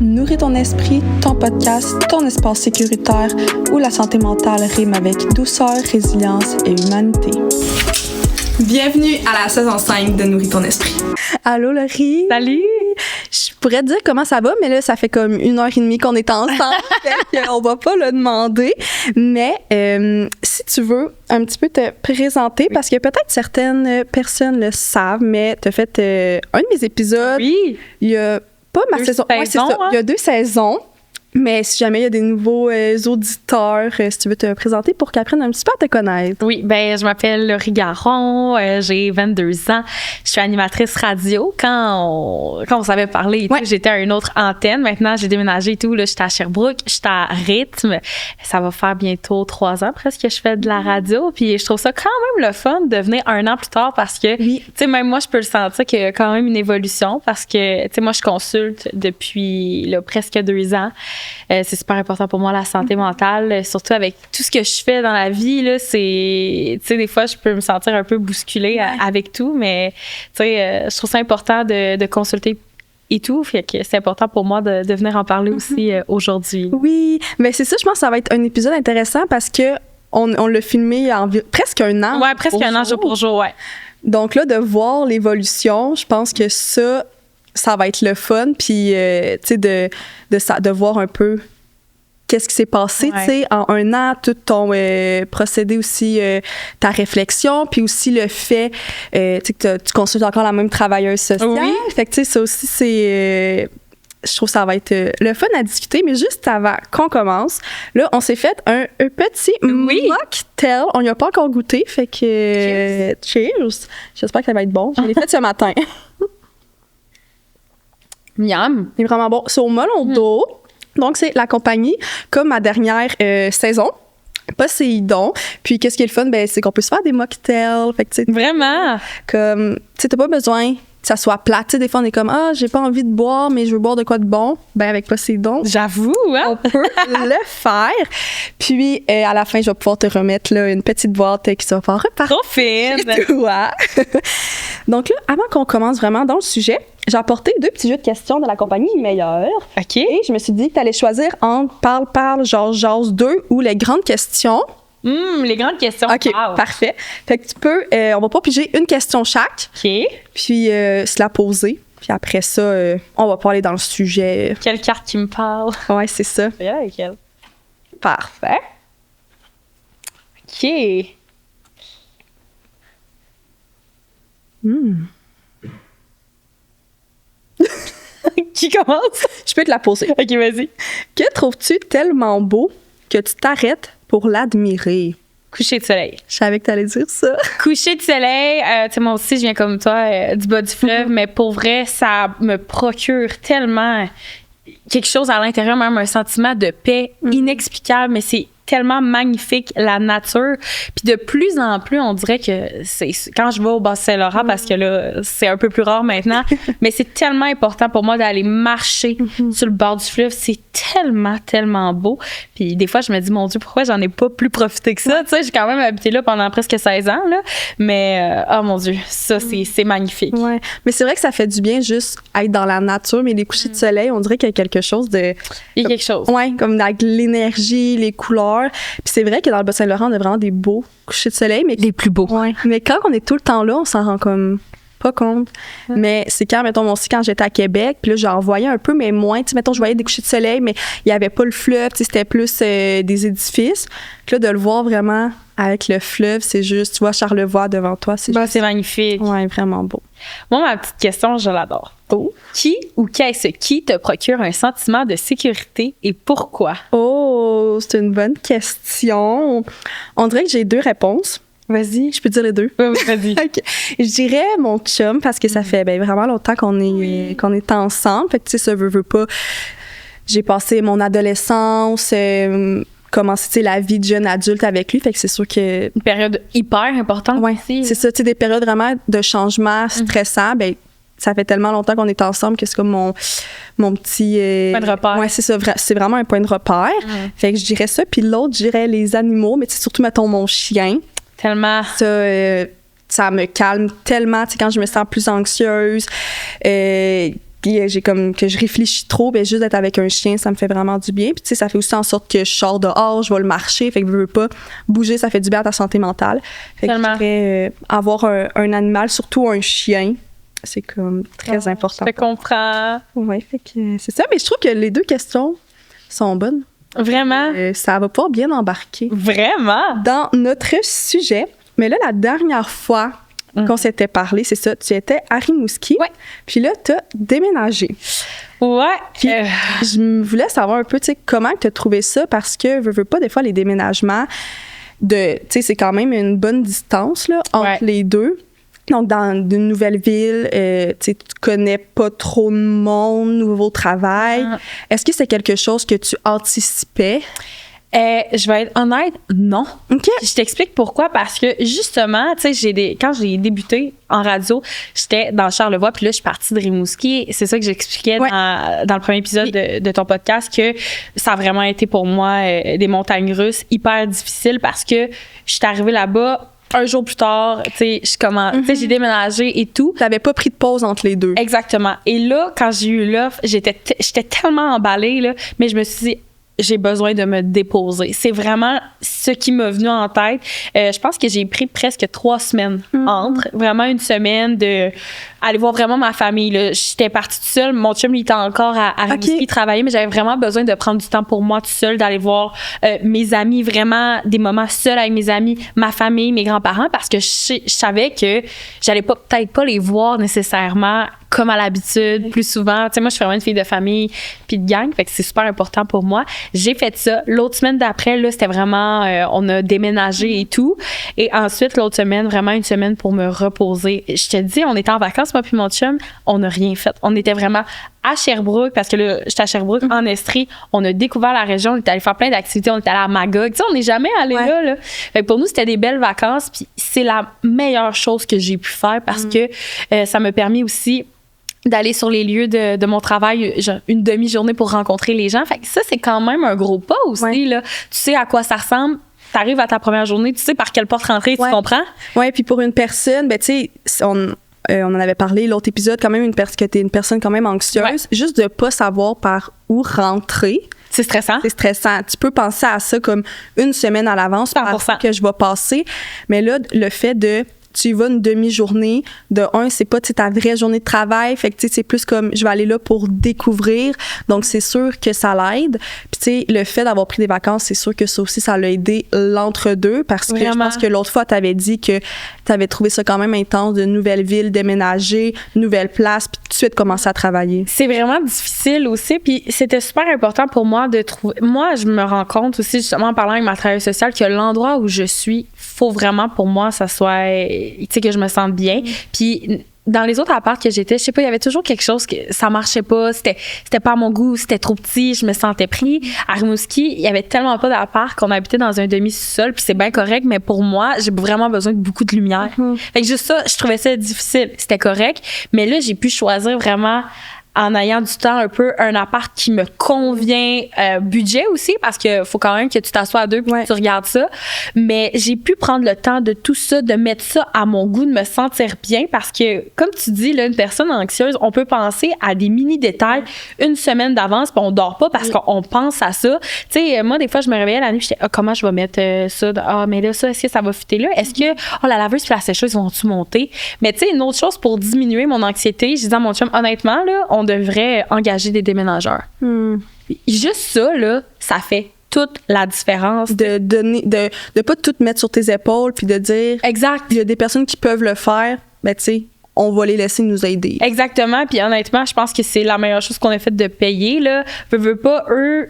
Nourris ton esprit, ton podcast, ton espace sécuritaire où la santé mentale rime avec douceur, résilience et humanité. Bienvenue à la saison 5 de Nourris ton esprit. Allô Laurie! Salut! Je pourrais te dire comment ça va, mais là, ça fait comme 1h30 qu'on est ensemble, fait qu'on va pas le demander. Mais si tu veux un petit peu te présenter, parce que peut-être certaines personnes le savent, mais tu as fait un de mes épisodes. Oui! Il y a pas ma saison. Ouais, c'est ça. Hein? Il y a 2 saisons. Mais si jamais il y a des nouveaux auditeurs, si tu veux te présenter pour qu'ils apprennent un petit peu à te connaître. Oui, ben je m'appelle Laurie Garon, j'ai 22 ans. Je suis animatrice radio. Quand on savait parler et tout, j'étais à une autre antenne. Maintenant, j'ai déménagé et tout. Là, j'étais à Sherbrooke, j'étais à Rythme. Ça va faire bientôt 3 ans presque que je fais de la radio. Puis je trouve ça quand même le fun de venir 1 an plus tard parce que, tu sais, même moi, je peux le sentir qu'il y a quand même une évolution parce que, tu sais, moi, je consulte depuis là, presque 2 ans. C'est super important pour moi, la santé mentale, surtout avec tout ce que je fais dans la vie. Là, c'est, tu sais, des fois, je peux me sentir un peu bousculée avec tout, mais tu sais, je trouve ça important de consulter et tout. Fait que c'est important pour moi de venir en parler aussi aujourd'hui. Oui, mais c'est ça, je pense que ça va être un épisode intéressant parce que on l'a filmé en presque 1 an. Ouais, presque 1 an jour pour jour, ouais. Donc là, de voir l'évolution, je pense que ça va être le fun, puis tu sais, de voir un peu qu'est-ce qui s'est passé, tu sais, en 1 an, tout ton procédé aussi, ta réflexion, puis aussi le fait, tu sais, que tu consultes encore la même travailleuse sociale. Oui. Fait que, tu sais, ça aussi, c'est... je trouve que ça va être le fun à discuter, mais juste avant qu'on commence, là, on s'est fait un petit mocktail. On n'y a pas encore goûté, fait que... Cheers! J'espère que ça va être bon. Je l'ai fait ce matin. Miam! C'est vraiment bon. C'est au melon d'eau. Donc, c'est la compagnie, comme ma dernière saison, Poséidon. Puis, qu'est-ce qui est le fun? Ben, c'est qu'on peut se faire des mocktails. Fait que, tu sais, Vraiment? comme, tu sais, t'as pas besoin que ça soit plat. Tu sais, des fois, on est comme, j'ai pas envie de boire, mais je veux boire de quoi de bon. Ben, avec Poséidon. J'avoue, hein? On peut le faire. Puis, à la fin, je vais pouvoir te remettre là, une petite boîte qui va pouvoir repartir. Trop fine! Toi. Donc là, avant qu'on commence vraiment dans le sujet, j'ai apporté 2 petits jeux de questions de la compagnie Meilleur. OK. Et je me suis dit que tu allais choisir entre Parle, Jase 2 ou les grandes questions. Les grandes questions. OK, parfait. Fait que tu peux, on va pas piger une question chaque. OK. Puis se la poser. Puis après ça, on va pas aller dans le sujet. Quelle carte qui me parle? Ouais, c'est ça. Laquelle? Parfait. OK. Qui commence? Je peux te la poser. OK, vas-y. Que trouves-tu tellement beau que tu t'arrêtes pour l'admirer? Coucher de soleil. Je savais que tu allais dire ça. Coucher de soleil, tu sais, moi aussi, je viens comme toi du bas du fleuve, mais pour vrai, ça me procure tellement quelque chose à l'intérieur, même un sentiment de paix inexplicable, mais c'est tellement magnifique, la nature. Puis de plus en plus, on dirait que c'est quand je vais au Bas-Saint-Laurent, parce que là, c'est un peu plus rare maintenant, mais c'est tellement important pour moi d'aller marcher sur le bord du fleuve. C'est tellement, tellement beau. Puis des fois, je me dis, mon Dieu, pourquoi j'en ai pas plus profité que ça? Tu sais, j'ai quand même habité là pendant presque 16 ans, là. Mais, oh mon Dieu, ça, c'est magnifique. Ouais. Mais c'est vrai que ça fait du bien juste être dans la nature, mais les couchers de soleil, on dirait qu'il y a quelque chose de... Il y a quelque chose. Ouais, comme avec l'énergie, les couleurs. Puis c'est vrai que dans le Bas-Saint-Laurent, on a vraiment des beaux couchers de soleil. Mais les plus beaux. Ouais. Mais quand on est tout le temps là, on s'en rend comme pas compte. Mais c'est quand, mettons, moi aussi, quand j'étais à Québec, puis là, j'en voyais un peu, mais moins. Tu sais, mettons, je voyais des couchers de soleil, mais il n'y avait pas le fleuve, tu sais, c'était plus des édifices. Puis là, de le voir vraiment avec le fleuve, c'est juste, tu vois Charlevoix devant toi, c'est juste... c'est magnifique. Ouais, vraiment beau. Moi, ma petite question, je l'adore. Oh. Qui ou qu'est-ce qui te procure un sentiment de sécurité et pourquoi? Oh, c'est une bonne question. On dirait que j'ai 2 réponses. Vas-y, je peux dire les 2? Oui, vas-y. Okay. Je dirais mon chum parce que ça fait vraiment longtemps qu'on est ensemble. Fait que, tu sais, ça veut pas. J'ai passé mon adolescence, commencé la vie de jeune adulte avec lui. Fait que c'est sûr que... Une période hyper importante aussi. C'est ça, tu sais, des périodes vraiment de changement stressant. Ben, ça fait tellement longtemps qu'on est ensemble que c'est comme mon petit... point de repère. Ouais, c'est ça. C'est vraiment un point de repère. Fait que je dirais ça. Puis l'autre, je dirais les animaux. Mais tu sais, surtout, mettons, mon chien. Tellement. Ça me calme tellement, tu sais, quand je me sens plus anxieuse. j'ai comme que je réfléchis trop, ben juste d'être avec un chien, ça me fait vraiment du bien. Puis tu sais, ça fait aussi en sorte que je sors dehors, je vais le marcher, fait que je veux pas bouger, ça fait du bien à ta santé mentale. Fait que je dirais, avoir un animal, surtout un chien, c'est comme très important. Je te comprends. Ouais, fait que c'est ça. Mais je trouve que les deux questions sont bonnes. Vraiment? Ça va pas bien embarquer. Vraiment? Dans notre sujet. Mais là, la dernière fois qu'on s'était parlé, c'est ça, tu étais à Rimouski. Ouais. Puis là, tu as déménagé. Ouais. Puis je voulais savoir un peu, tu sais, comment tu as trouvé ça, parce que, veux pas, des fois, les déménagements, tu sais, c'est quand même une bonne distance là, entre les deux. Donc, dans une nouvelle ville, tu sais, tu connais pas trop de monde, nouveau travail. Est-ce que c'est quelque chose que tu anticipais? Je vais être honnête, non. OK. Je t'explique pourquoi. Parce que, justement, tu sais, quand j'ai débuté en radio, j'étais dans Charlevoix, puis là, je suis partie de Rimouski. C'est ça que j'expliquais dans le premier épisode de ton podcast, que ça a vraiment été pour moi des montagnes russes hyper difficiles, parce que je suis arrivée là-bas un jour plus tard, tu sais, j'ai déménagé et tout. T'avais pas pris de pause entre les deux. Exactement. Et là, quand j'ai eu l'offre, j'étais tellement emballée, là, mais je me suis dit, j'ai besoin de me déposer. C'est vraiment ce qui m'est venu en tête. Je pense que j'ai pris presque 3 semaines entre. Vraiment une semaine de aller voir vraiment ma famille. Là. J'étais partie toute seule. Mon chum, il était encore à Rimouski travailler, mais j'avais vraiment besoin de prendre du temps pour moi toute seule, d'aller voir mes amis, vraiment des moments seuls avec mes amis, ma famille, mes grands-parents, parce que je savais que j'allais peut-être pas les voir nécessairement comme à l'habitude, plus souvent. Tu sais, moi, je suis vraiment une fille de famille puis de gang, fait que c'est super important pour moi. J'ai fait ça. L'autre semaine d'après, là, c'était vraiment... on a déménagé et tout. Et ensuite, l'autre semaine, vraiment une semaine pour me reposer. Je te dis, on était en vacances, moi puis mon chum, on n'a rien fait. On était vraiment à Sherbrooke, parce que là, j'étais à Sherbrooke, en Estrie. On a découvert la région, on est allé faire plein d'activités, on est allé à Magog. Tu sais, on n'est jamais allé là. Fait que pour nous, c'était des belles vacances, puis c'est la meilleure chose que j'ai pu faire, parce que ça m'a permis aussi d'aller sur les lieux de mon travail une demi-journée pour rencontrer les gens. Fait que ça, c'est quand même un gros pas aussi, là. Tu sais à quoi ça ressemble. T'arrives à ta première journée, tu sais par quelle porte rentrer, tu comprends? Oui, puis pour une personne, ben tu sais, on en avait parlé l'autre épisode, quand même, que t'es une personne quand même anxieuse, juste de pas savoir par où rentrer. C'est stressant. C'est stressant. Tu peux penser à ça comme une semaine à l'avance, par que je vais passer. Mais là, le fait de... Tu y vas une demi-journée. De un, c'est pas ta vraie journée de travail. Fait que c'est plus comme je vais aller là pour découvrir. Donc, c'est sûr que ça l'aide. Puis, tu sais, le fait d'avoir pris des vacances, c'est sûr que ça aussi, ça l'a aidé l'entre-deux. Parce que je pense que l'autre fois, tu avais dit que tu avais trouvé ça quand même intense, de nouvelle ville, déménager, nouvelle place, puis tout de suite commencer à travailler. C'est vraiment difficile aussi. Puis, c'était super important pour moi de trouver. Moi, je me rends compte aussi, justement, en parlant avec ma travailleuse sociale, que l'endroit où je suis, faut vraiment pour moi, ça soit. Tu sais, que je me sente bien. Puis dans les autres apparts que j'étais, je sais pas, il y avait toujours quelque chose que ça marchait pas, c'était pas à mon goût, c'était trop petit, je me sentais pris. À Rimouski, il y avait tellement pas d'appart qu'on habitait dans un demi-sous-sol, puis c'est bien correct, mais pour moi, j'ai vraiment besoin de beaucoup de lumière. Fait que juste ça, je trouvais ça difficile. C'était correct, mais là, j'ai pu choisir vraiment en ayant du temps un peu, un appart qui me convient, budget aussi, parce que faut quand même que tu t'assoies à deux puis que tu regardes ça. Mais j'ai pu prendre le temps de tout ça, de mettre ça à mon goût, de me sentir bien, parce que, comme tu dis, là, une personne anxieuse, on peut penser à des mini-détails une semaine d'avance, puis on dort pas parce qu'on pense à ça. Tu sais, moi, des fois, je me réveillais la nuit, j'étais, comment je vais mettre ça? Mais là, ça, est-ce que ça va fitter là? Est-ce que, la laveuse puis la sécheuse vont-tu monter? Mais tu sais, une autre chose pour diminuer mon anxiété, je disais à mon chum, honnêtement, là, on devrait engager des déménageurs. Juste ça, là, ça fait toute la différence. De pas tout mettre sur tes épaules puis de dire... Exact. Il y a des personnes qui peuvent le faire, mais tu sais, on va les laisser nous aider. Exactement. Puis honnêtement, je pense que c'est la meilleure chose qu'on a fait de payer, là. Veux pas, eux,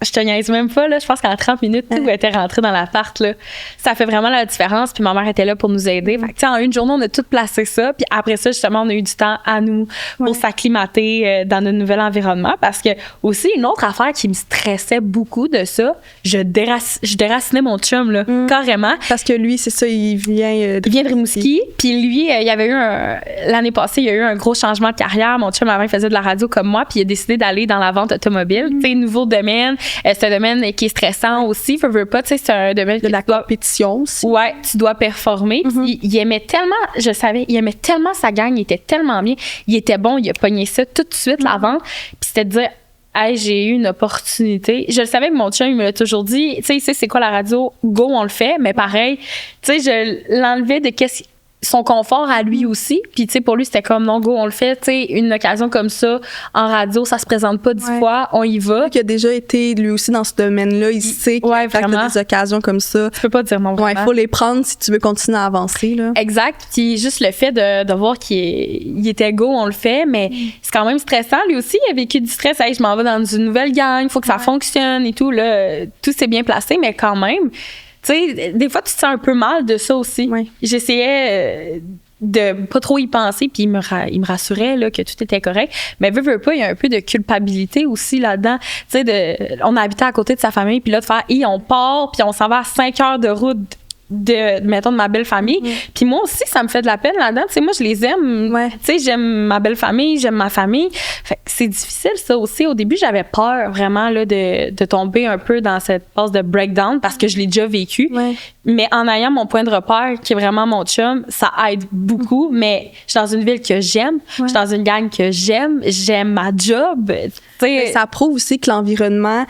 je te niaise même pas, là. Je pense qu'en 30 minutes, où elle était rentrée dans l'appart, là. Ça fait vraiment la différence. Puis ma mère était là pour nous aider. Fait que, tu sais, en une journée, on a tout placé ça. Puis après ça, justement, on a eu du temps à nous pour s'acclimater dans notre nouvel environnement. Parce que, aussi, une autre affaire qui me stressait beaucoup de ça, je déracinais mon chum, là, carrément. Parce que lui, c'est ça, il vient de Rimouski. Puis lui, il y avait eu l'année passée, il y a eu un gros changement de carrière. Mon chum, avant, il faisait de la radio comme moi. Puis il a décidé d'aller dans la vente automobile. Tu sais, nouveau domaine. C'est un domaine qui est stressant aussi. Veux pas, tu sais, c'est un domaine de la compétition aussi. Ouais, tu dois performer. Il aimait tellement, je savais, il aimait tellement sa gang, il était tellement bien. Il était bon, il a pogné ça tout de suite, la vente. Puis c'était de dire, hey, j'ai eu une opportunité. Je le savais que mon chum, il me l'a toujours dit. Tu sais, il sait c'est quoi la radio, go, on le fait. Mais pareil, tu sais, je l'enlevais de son confort à lui aussi. Puis, tu sais, pour lui, c'était comme, non, go, on le fait. Tu sais, une occasion comme ça, en radio, ça se présente pas 10 fois, on y va. Il a déjà été, lui aussi, dans ce domaine-là. Il sait qu'il y a des occasions comme ça. Tu peux pas dire non, vraiment. Il faut les prendre si tu veux continuer à avancer, là. Exact. Puis, juste le fait de voir qu'il était go, on le fait. Mais c'est quand même stressant. Lui aussi, il a vécu du stress. Hey, je m'en vais dans une nouvelle gang, il faut que ça fonctionne et tout. Là, tout s'est bien placé, mais quand même... Tu sais, des fois, tu te sens un peu mal de ça aussi. Oui. J'essayais de pas trop y penser, puis il me rassurait là, que tout était correct. Mais veux pas, il y a un peu de culpabilité aussi là-dedans. Tu sais, on habitait à côté de sa famille, puis là, de faire, on part, puis on s'en va à 5 heures de route mettons, de ma belle famille. Puis moi aussi, ça me fait de la peine là-dedans. Tu sais, moi, je les aime. Tu sais, j'aime ma belle famille, j'aime ma famille. Fait que c'est difficile, ça aussi. Au début, j'avais peur vraiment là, de tomber un peu dans cette phase de breakdown parce que je l'ai déjà vécu. Mais en ayant mon point de repère, qui est vraiment mon chum, ça aide beaucoup. Mais je suis dans une ville que j'aime. Je suis dans une gang que j'aime. J'aime ma job. Ça prouve aussi que l'environnement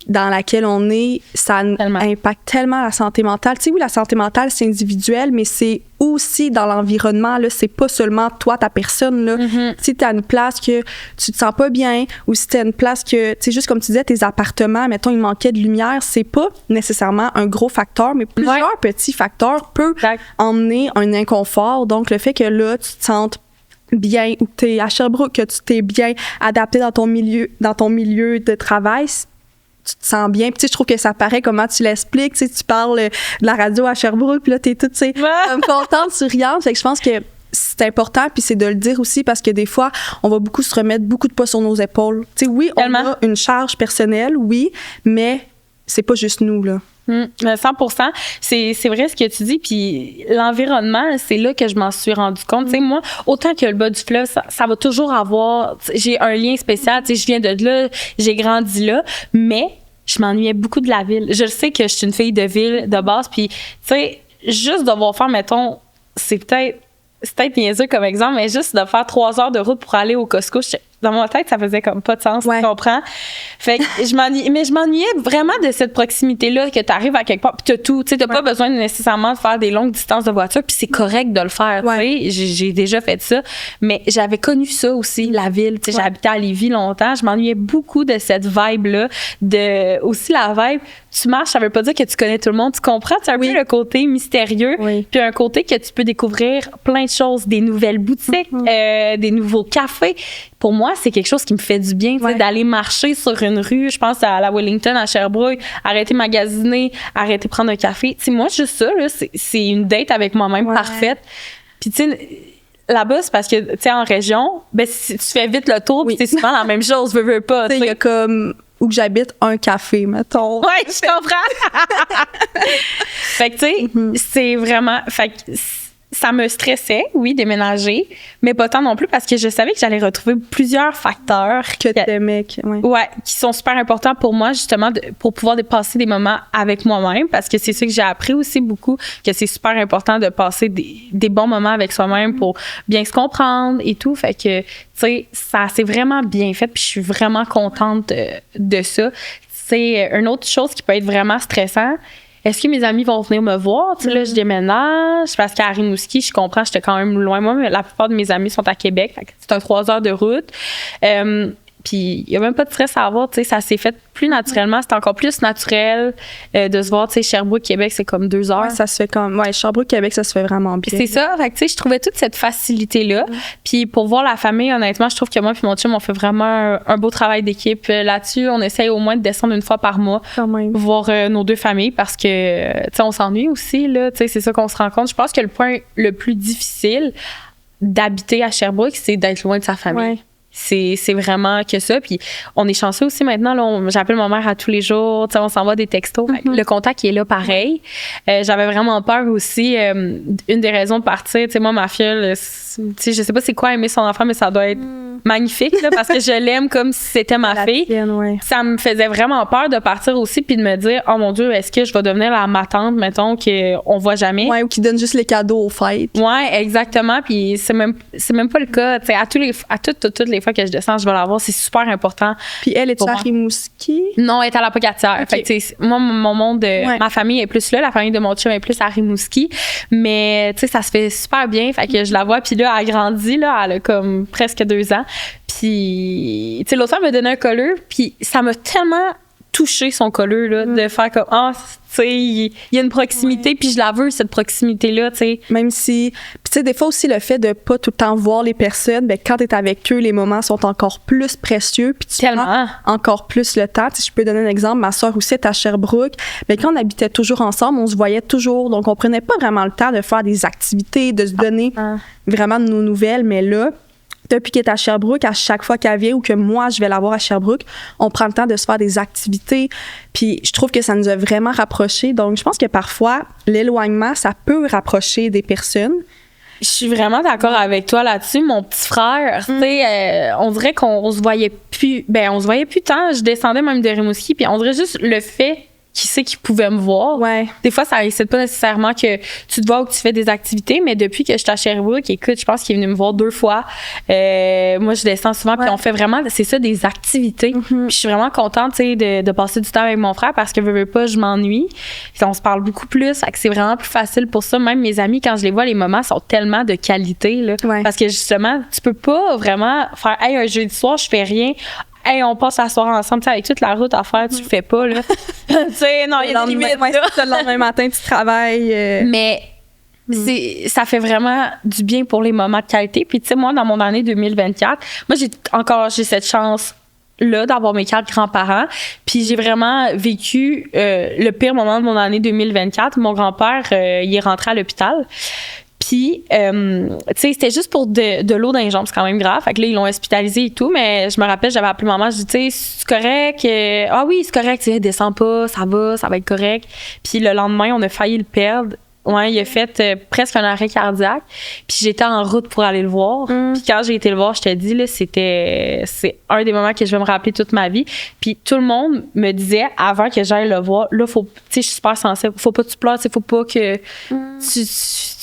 dans laquelle on est, ça impacte tellement la santé mentale. Tu sais, oui, la santé mentale, c'est individuel, mais c'est aussi dans l'environnement, là, c'est pas seulement toi, ta personne, là. Si t'es à une place que tu te sens pas bien, ou si t'es à une place que, tu sais, juste comme tu disais, tes appartements, mettons, il manquait de lumière, c'est pas nécessairement un gros facteur, mais plusieurs petits facteurs peuvent emmener un inconfort. Donc, le fait que là, tu te sentes bien, ou que t'es à Sherbrooke, que tu t'es bien adapté dans ton milieu de travail, tu te sens bien. Puis, tu sais, je trouve que ça paraît comment tu l'expliques. Tu sais, tu parles de la radio à Sherbrooke, puis là, t'es toute, tu sais, comme contente, souriante. Fait que je pense que c'est important, puis c'est de le dire aussi parce que des fois, on va beaucoup se remettre beaucoup de poids sur nos épaules. Tu sais, oui, on a une charge personnelle, oui, mais c'est pas juste nous, là. 100%. C'est vrai ce que tu dis. Puis l'environnement, c'est là que je m'en suis rendu compte. Tu sais, moi, autant que le bas du fleuve, ça va toujours avoir... J'ai un lien spécial. Tu sais, je viens de là, j'ai grandi là, mais je m'ennuyais beaucoup de la ville. Je sais que je suis une fille de ville de base. Puis, tu sais, juste devoir faire, mettons, c'est peut-être niaiseux comme exemple, mais juste de faire 3 heures de route pour aller au Costco, dans ma tête, ça faisait comme pas de sens, tu comprends? Fait que je m'ennuyais vraiment de cette proximité-là, que tu arrives à quelque part, puis t'as tout, tu sais, t'as pas besoin nécessairement de faire des longues distances de voiture, puis c'est correct de le faire, tu sais, j'ai déjà fait ça, mais j'avais connu ça aussi, la ville, tu sais, j'habitais à Lévis longtemps, je m'ennuyais beaucoup de cette vibe-là, aussi la vibe, tu marches, ça veut pas dire que tu connais tout le monde, tu comprends? Tu as un peu le côté mystérieux, puis un côté que tu peux découvrir plein de choses, des nouvelles boutiques, des nouveaux cafés. Pour moi, c'est quelque chose qui me fait du bien, d'aller marcher sur une rue, je pense à la Wellington, à Sherbrooke, arrêter magasiner, arrêter prendre un café. Tu sais, moi, juste ça, là, c'est une date avec moi-même parfaite. Puis, tu sais, là-bas, c'est parce que, tu sais, en région, ben, tu fais vite le tour, puis c'est souvent la même chose, veux pas. Il y a comme où que j'habite, un café, mettons. Oui, je comprends. Fait que, tu sais, c'est vraiment... Fait que ça me stressait, oui, déménager, mais pas tant non plus parce que je savais que j'allais retrouver plusieurs facteurs que t'aimais, qui sont super importants pour moi, justement, pour pouvoir passer des moments avec moi-même, parce que c'est ça que j'ai appris aussi beaucoup, que c'est super important de passer des bons moments avec soi-même pour bien se comprendre et tout. Fait que, tu sais, ça s'est vraiment bien fait, puis je suis vraiment contente de ça. C'est une autre chose qui peut être vraiment stressant. Est-ce que mes amis vont venir me voir? Tu sais, là, je déménage parce qu'à Rimouski, je comprends, j'étais quand même loin. Moi, mais la plupart de mes amis sont à Québec. Fait que c'est un 3 heures de route. Puis, il n'y a même pas de stress à avoir. Tu sais, ça s'est fait plus naturellement. C'est encore plus naturel de se voir. Tu sais, Sherbrooke, Québec, c'est comme 2 heures. Ouais, ça se fait comme... Ouais, Sherbrooke, Québec, ça se fait vraiment bien. C'est ça. Fait que, tu sais, je trouvais toute cette facilité-là. Puis, pour voir la famille, honnêtement, je trouve que moi et mon chum, on fait vraiment un beau travail d'équipe. Là-dessus, on essaye au moins de descendre une fois par mois, voir nos 2 familles parce que, tu sais, on s'ennuie aussi, là. Tu sais, c'est ça qu'on se rend compte. Je pense que le point le plus difficile d'habiter à Sherbrooke, c'est d'être loin de sa famille. c'est vraiment que ça. Puis on est chanceux aussi maintenant. Là, j'appelle ma mère à tous les jours. On s'envoie des textos. Le contact est là pareil. J'avais vraiment peur aussi. Une des raisons de partir, moi, ma fille, je sais pas c'est quoi aimer son enfant, mais ça doit être magnifique là, parce que je l'aime comme si c'était ma fille. Tienne, ça me faisait vraiment peur de partir aussi puis de me dire oh mon Dieu, est-ce que je vais devenir ma tante, mettons, qu'on voit jamais. Ouais, ou qui donne juste les cadeaux aux fêtes. Ouais, exactement. Puis c'est même pas le cas. T'sais, toutes les fois que je descends, je vais la voir. C'est super important. Puis elle est à Rimouski? Non, elle est à la Pocatière. Okay. Fait que, moi, mon monde, ma famille est plus là. La famille de mon chum est plus à Rimouski. Mais tu sais, ça se fait super bien. Fait que je la vois. Puis là, elle a grandi. Là, elle a comme presque 2 ans. Puis, tu sais, l'autre fois, elle m'a donné un collier. Puis ça m'a tellement touché son collier, là, de faire comme tu sais, il y a une proximité, puis je la veux, cette proximité-là, tu sais. Même si, tu sais, des fois aussi, le fait de pas tout le temps voir les personnes, ben quand t'es avec eux, les moments sont encore plus précieux, puis tu prends encore plus le temps. Tu sais, je peux donner un exemple, ma soeur aussi est à Sherbrooke, mais quand on habitait toujours ensemble, on se voyait toujours, donc on prenait pas vraiment le temps de faire des activités, de se donner vraiment de nos nouvelles, mais là, depuis qu'elle est à Sherbrooke, à chaque fois qu'elle vient ou que moi, je vais la voir à Sherbrooke, on prend le temps de se faire des activités. Puis je trouve que ça nous a vraiment rapprochés. Donc, je pense que parfois, l'éloignement, ça peut rapprocher des personnes. Je suis vraiment d'accord avec toi là-dessus. Mon petit frère, tu sais, on dirait qu'on se voyait plus. Ben, on se voyait plus tant. Je descendais même de Rimouski, puis on dirait juste le fait qui sait qu'il pouvait me voir. Ouais. Des fois, ça incite pas nécessairement que tu te vois ou que tu fais des activités, mais depuis que je suis à Sherbrooke, écoute, je pense qu'il est venu me voir 2 fois. Moi, je descends souvent, puis on fait vraiment, c'est ça, des activités. Puis je suis vraiment contente, tu sais, de passer du temps avec mon frère parce que veux pas, je m'ennuie. Puis on se parle beaucoup plus, fait que c'est vraiment plus facile pour ça. Même mes amis, quand je les vois, les moments sont tellement de qualité, là. Ouais. Parce que justement, tu peux pas vraiment faire, hey, un jeudi soir, je fais rien. Hey, on passe la soirée ensemble, avec toute la route à faire, tu le fais pas, là. Tu sais, non, il y a des limites. Le lendemain matin, tu travailles. Mais ça fait vraiment du bien pour les moments de qualité. Puis, tu sais, moi, dans mon année 2024, moi, j'ai cette chance-là d'avoir mes 4 grands-parents. Puis, j'ai vraiment vécu le pire moment de mon année 2024. Mon grand-père, il est rentré à l'hôpital. Puis, tu sais, c'était juste pour de l'eau dans les jambes, c'est quand même grave. Fait que là, ils l'ont hospitalisé et tout, mais je me rappelle, j'avais appelé maman, je dis, tu sais, c'est correct? Ah oui, c'est correct, tu sais, descends pas, ça va être correct. Puis le lendemain, on a failli le perdre. Ouais, il a fait presque un arrêt cardiaque. Puis j'étais en route pour aller le voir. Puis quand j'ai été le voir, je te dis, là, c'est un des moments que je vais me rappeler toute ma vie. Puis tout le monde me disait, avant que j'aille le voir, là, faut, tu sais, je suis super sensible, faut pas que tu pleures, faut pas que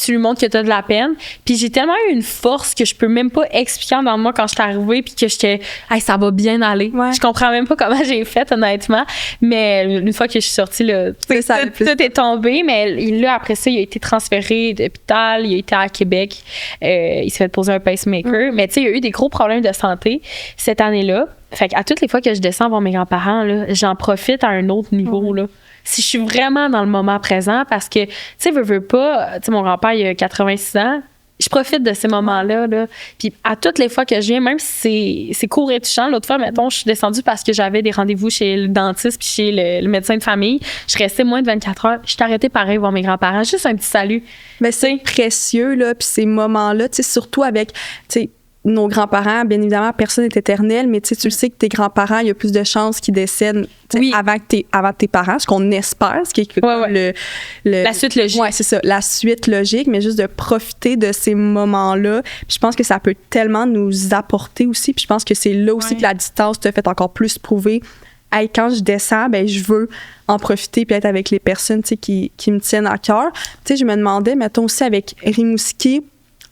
tu lui montres que t'as de la peine. Puis j'ai tellement eu une force que je peux même pas expliquer dans moi quand je suis arrivée, puis que j'étais, hey, ça va bien aller. Ouais. Je comprends même pas comment j'ai fait, honnêtement. Mais une fois que je suis sortie, là, tout est tombé. Mais là, après ça, il a été transféré d'hôpital, il a été à Québec, il s'est fait poser un pacemaker. Mais tu sais, il y a eu des gros problèmes de santé cette année-là. Fait qu'à toutes les fois que je descends voir mes grands-parents, là, j'en profite à un autre niveau, là. Si je suis vraiment dans le moment présent, parce que, tu sais, veux pas, tu sais, mon grand-père, il a 86 ans, je profite de ces moments-là, là. Puis à toutes les fois que je viens, même si c'est court et touchant, l'autre fois, mettons, je suis descendue parce que j'avais des rendez-vous chez le dentiste puis chez le médecin de famille. Je restais moins de 24 heures. Je suis arrêtée pareil voir mes grands-parents. Juste un petit salut. Mais c'est précieux, là, puis ces moments-là, tu sais, surtout avec, tu sais, nos grands-parents, bien évidemment, personne n'est éternel, mais tu sais que tes grands-parents, il y a plus de chances qu'ils décèdent avant tes parents, ce qu'on espère, ce qui est la suite logique. Oui, c'est ça, la suite logique, mais juste de profiter de ces moments-là. Puis je pense que ça peut tellement nous apporter aussi, puis je pense que c'est là aussi que la distance te fait encore plus prouver. Hey, quand je descends, ben je veux en profiter puis être avec les personnes qui me tiennent à cœur. Tu sais, je me demandais, mettons aussi avec Rimouski,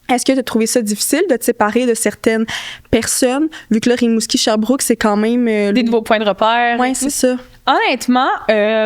est-ce que tu as trouvé ça difficile de te séparer de certaines personnes, vu que là, Rimouski-Sherbrooke, c'est quand même... des nouveaux points de repère. Oui, c'est ça. Honnêtement,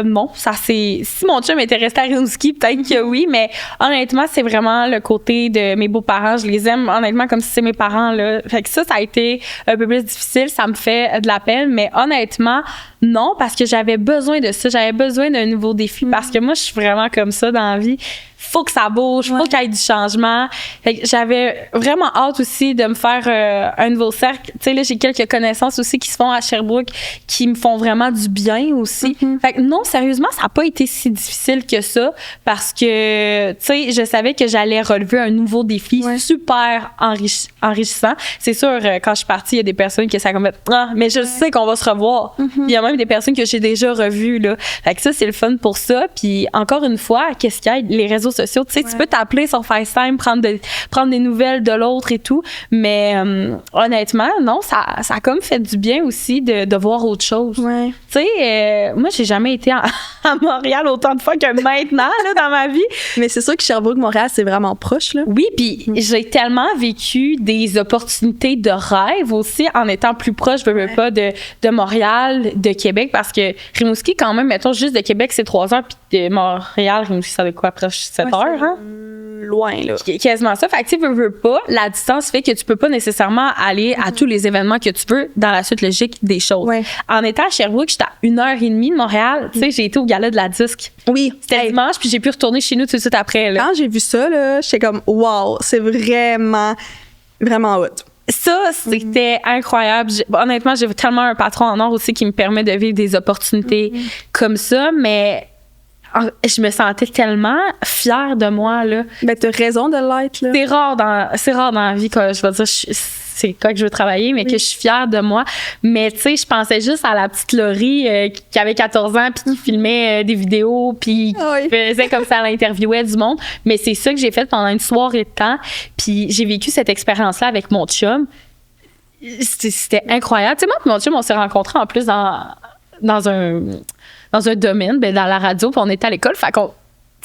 non. Si mon chum était resté à Rimouski, peut-être que oui, mais honnêtement, c'est vraiment le côté de mes beaux-parents. Je les aime, honnêtement, comme si c'est mes parents, là. Fait que ça a été un peu plus difficile. Ça me fait de la peine, mais honnêtement, non, parce que j'avais besoin de ça. J'avais besoin d'un nouveau défi, parce que moi, je suis vraiment comme ça dans la vie. Faut que ça bouge, faut qu'il y ait du changement. Fait que j'avais vraiment hâte aussi de me faire un nouveau cercle. Tu sais, là, j'ai quelques connaissances aussi qui se font à Sherbrooke qui me font vraiment du bien aussi. Fait que non, sérieusement, ça n'a pas été si difficile que ça parce que, tu sais, je savais que j'allais relever un nouveau défi super enrichissant. C'est sûr, quand je suis partie, il y a des personnes qui ça comme mais je sais qu'on va se revoir. Il y a même des personnes que j'ai déjà revues, là. Fait que ça, c'est le fun pour ça. Puis encore une fois, qu'est-ce qu'il y a? Les réseaux sociaux, tu sais, tu peux t'appeler sur FaceTime, prendre des nouvelles de l'autre et tout. Mais honnêtement, non, ça a comme fait du bien aussi de voir autre chose. Ouais. Tu sais, moi, j'ai jamais été à Montréal autant de fois que maintenant, là, dans ma vie. Mais c'est sûr que Sherbrooke-Montréal, c'est vraiment proche, là. Oui, puis j'ai tellement vécu des opportunités de rêve aussi en étant plus proche, je veux pas, de Montréal, de Québec, parce que Rimouski, quand même, mettons, juste de Québec, c'est 3 heures, puis de Montréal, Rimouski, ça fait quoi, proche 7 heures, hein? Loin, là. Quasiment ça. Fait que tu veux pas, la distance fait que tu peux pas nécessairement aller à tous les événements que tu veux dans la suite logique des choses. Ouais. En étant à Sherbrooke, j'étais à 1h30 de Montréal. Tu sais, j'ai été au gala de la disque. Oui. C'était dimanche, puis j'ai pu retourner chez nous tout de suite après. Là. Quand j'ai vu ça, là, j'étais comme, wow, c'est vraiment, vraiment hot. Ça, c'était incroyable. Honnêtement, j'ai tellement un patron en or aussi qui me permet de vivre des opportunités comme ça, mais je me sentais tellement fière de moi, là. Ben, t'as raison de l'être, là. C'est rare dans la vie que je vais dire, c'est quoi que je veux travailler, mais que je suis fière de moi. Mais tu sais, je pensais juste à la petite Laurie qui avait 14 ans puis qui filmait des vidéos puis qui faisait comme ça, elle interviewait du monde. Mais c'est ça que j'ai fait pendant une soirée de temps. Puis j'ai vécu cette expérience-là avec mon chum. C'était incroyable. Tu sais, moi et mon chum, on s'est rencontrés en plus dans un domaine, dans la radio, puis on était à l'école. Fait qu'on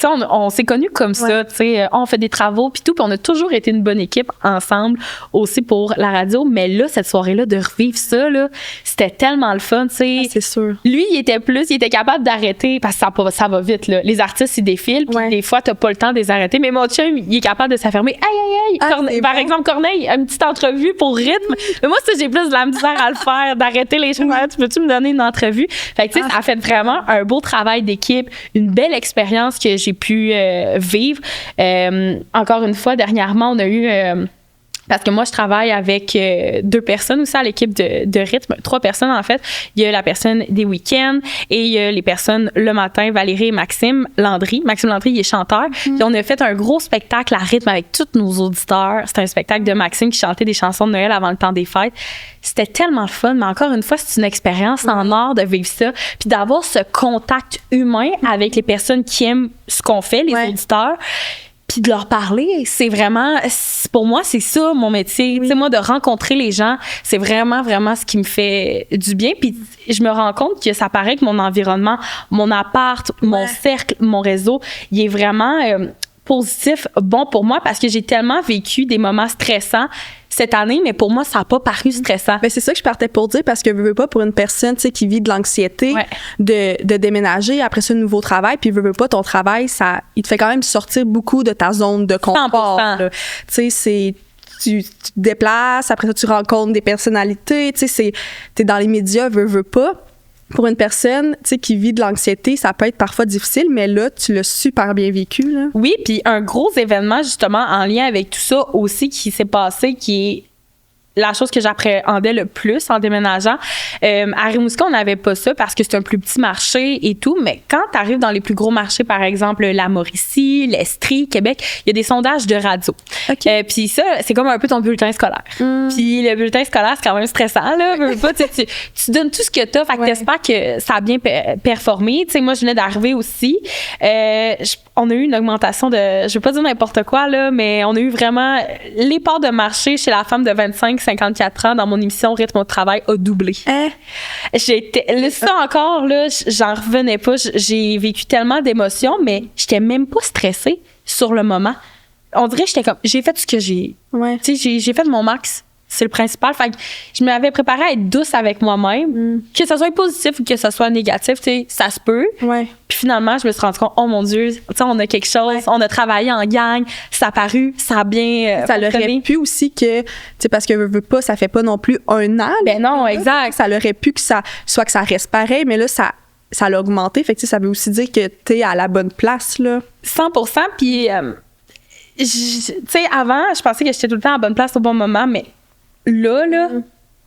on s'est connus comme ça, tu sais, on fait des travaux puis tout, puis on a toujours été une bonne équipe ensemble aussi pour la radio, mais là, cette soirée-là, de revivre ça, là, c'était tellement le fun, tu sais. C'est sûr. Lui, il était capable d'arrêter, parce que ça va vite, là. Les artistes, ils défilent, puis des fois, t'as pas le temps de les arrêter, mais mon chum, il est capable de s'affirmer. Par exemple, Corneille, une petite entrevue pour rythme. Mais moi, j'ai plus de la misère à le faire, d'arrêter les choses. Tu peux-tu me donner une entrevue? Fait que, tu sais, ça a fait vraiment un beau travail d'équipe, une belle expérience que j'ai pu vivre. Encore une fois, dernièrement, on a eu... parce que moi, je travaille avec 2 personnes aussi à l'équipe de rythme, 3 personnes en fait. Il y a la personne des week-ends et il y a les personnes le matin, Valérie et Maxime Landry. Maxime Landry, il est chanteur. Puis on a fait un gros spectacle à rythme avec tous nos auditeurs. C'était un spectacle de Maxime qui chantait des chansons de Noël avant le temps des fêtes. C'était tellement fun, mais encore une fois, c'est une expérience en or de vivre ça. Puis d'avoir ce contact humain avec les personnes qui aiment ce qu'on fait, les auditeurs. Puis de leur parler, c'est vraiment, pour moi, c'est ça mon métier. Tu sais, moi, de rencontrer les gens, c'est vraiment, vraiment ce qui me fait du bien. Puis je me rends compte que ça paraît que mon environnement, mon appart, mon cercle, mon réseau, il est vraiment positif, bon pour moi parce que j'ai tellement vécu des moments stressants cette année, mais pour moi, ça n'a pas paru stressant. Ben, c'est ça que je partais pour dire parce que veux pas pour une personne qui vit de l'anxiété de déménager après ce nouveau travail, puis veux pas ton travail, il te fait quand même sortir beaucoup de ta zone de confort. Tu sais, tu te déplaces, après ça, tu rencontres des personnalités, tu sais, t'es dans les médias, veux pas. Pour une personne qui vit de l'anxiété, ça peut être parfois difficile, mais là, tu l'as super bien vécu. Là. Oui, puis un gros événement, justement, en lien avec tout ça aussi qui s'est passé, qui est la chose que j'appréhendais le plus en déménageant. À Rimouski, on n'avait pas ça parce que c'est un plus petit marché et tout, mais quand tu arrives dans les plus gros marchés, par exemple, la Mauricie, l'Estrie, Québec, il y a des sondages de radio. Puis ça, c'est comme un peu ton bulletin scolaire. Puis le bulletin scolaire, c'est quand même stressant, là. Tu donnes tout ce que tu as, fait que t'espères que ça a bien performé. Tu sais, moi, je venais d'arriver aussi. On a eu une augmentation de, je veux pas dire n'importe quoi, là, mais on a eu vraiment les parts de marché chez la femme de 25-54 ans dans mon émission Rythme au travail a doublé. Ça encore, là, j'en revenais pas. J'ai vécu tellement d'émotions, mais j'étais même pas stressée sur le moment. On dirait que j'étais comme, j'ai fait ce que j'ai. Tu sais, j'ai fait mon max. C'est le principal. Fait que je m'avais préparée à être douce avec moi-même. Que ça soit positif ou que ça soit négatif, tu sais, ça se peut. Puis finalement, je me suis rendue compte, oh mon Dieu, tu sais, on a quelque chose, on a travaillé en gang, ça a paru, ça a bien ça l'aurait pu aussi que, tu sais, parce que veux pas, ça fait pas non plus 1 an. Ben non, exact. Ça l'aurait pu que ça reste pareil, mais là, ça l'a augmenté. Fait que ça veut aussi dire que t'es à la bonne place, là. 100%. Puis, tu sais, avant, je pensais que j'étais tout le temps à la bonne place au bon moment, mais là,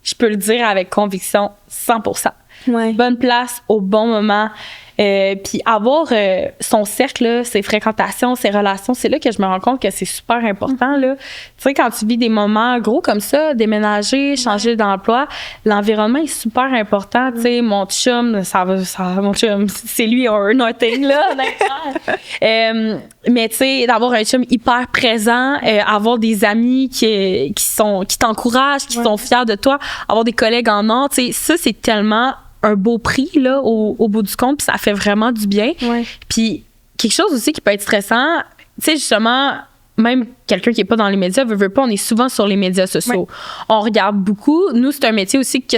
je peux le dire avec conviction, 100%. bonne place au bon moment. Puis avoir son cercle, là, ses fréquentations, ses relations, c'est là que je me rends compte que c'est super important. Là. Tu sais, quand tu vis des moments gros comme ça, déménager, changer d'emploi, l'environnement est super important. Tu sais, mon chum, mon chum, c'est lui or nothing, là, honnêtement. Mais tu sais, d'avoir un chum hyper présent, avoir des amis qui t'encouragent, qui sont fiers de toi, avoir des collègues en or, tu sais, ça, c'est tellement un beau prix là, au bout du compte, puis ça fait vraiment du bien. Puis quelque chose aussi qui peut être stressant, tu sais, justement, même quelqu'un qui n'est pas dans les médias, veut pas, on est souvent sur les médias sociaux. On regarde beaucoup. Nous, c'est un métier aussi que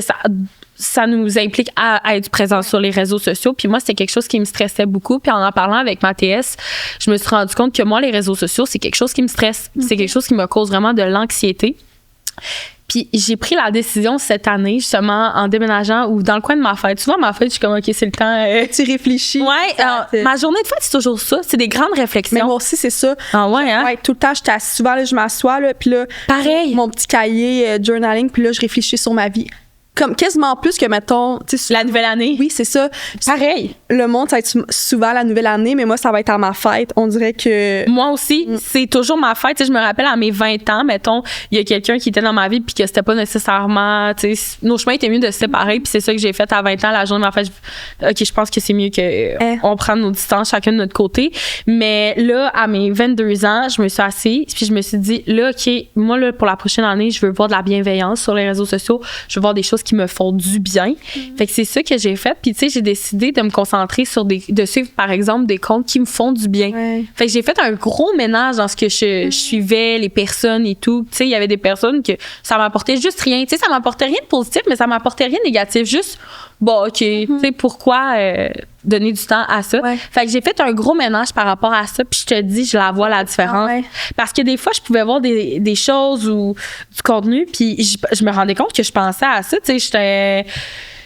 ça nous implique à être présent sur les réseaux sociaux. Puis moi, c'était quelque chose qui me stressait beaucoup. Puis en parlant avec ma TS, je me suis rendu compte que moi, les réseaux sociaux, c'est quelque chose qui me stresse. C'est quelque chose qui me cause vraiment de l'anxiété. Puis j'ai pris la décision cette année, justement, en déménageant ou dans le coin de ma fête. Souvent, ma fête, je suis comme, OK, c'est le temps. Tu réfléchis. Ouais, ma journée de fête, c'est toujours ça. C'est des grandes réflexions. Mais moi aussi, c'est ça. Ah ouais, hein? Ouais, tout le temps, j'étais assise. Souvent, là, je m'assois, là, puis là, pareil. Mon petit cahier journaling, puis là, je réfléchis sur ma vie. Comme quasiment plus que, mettons... La nouvelle année. Oui, c'est ça. Pareil. Le monde, ça va être souvent la nouvelle année, mais moi, ça va être à ma fête. On dirait que... Moi aussi, c'est toujours ma fête. Tu sais, je me rappelle à mes 20 ans, mettons, il y a quelqu'un qui était dans ma vie puis que c'était pas nécessairement... Tu sais, nos chemins étaient mieux de se séparer, puis c'est ça que j'ai fait à 20 ans, la journée de ma fête. OK, je pense que c'est mieux qu'on prenne nos distances chacun de notre côté. Mais là, à mes 22 ans, je me suis assise puis je me suis dit, là, OK, moi, là, pour la prochaine année, je veux voir de la bienveillance sur les réseaux sociaux. Je veux voir des choses qui me font du bien. Fait que c'est ça que j'ai fait. Puis, tu sais, j'ai décidé de me concentrer sur de suivre, par exemple, des comptes qui me font du bien. Fait que j'ai fait un gros ménage dans ce que je suivais, les personnes et tout. Tu sais, il y avait des personnes que ça m'apportait juste rien. Tu sais, ça m'apportait rien de positif, mais ça m'apportait rien de négatif. Juste, bon, OK, tu sais, pourquoi donner du temps à ça? Fait que j'ai fait un gros ménage par rapport à ça. Puis je te dis, je la vois la différence. Parce que des fois, je pouvais voir des choses ou du contenu, puis je me rendais compte que je pensais à ça. Tu sais,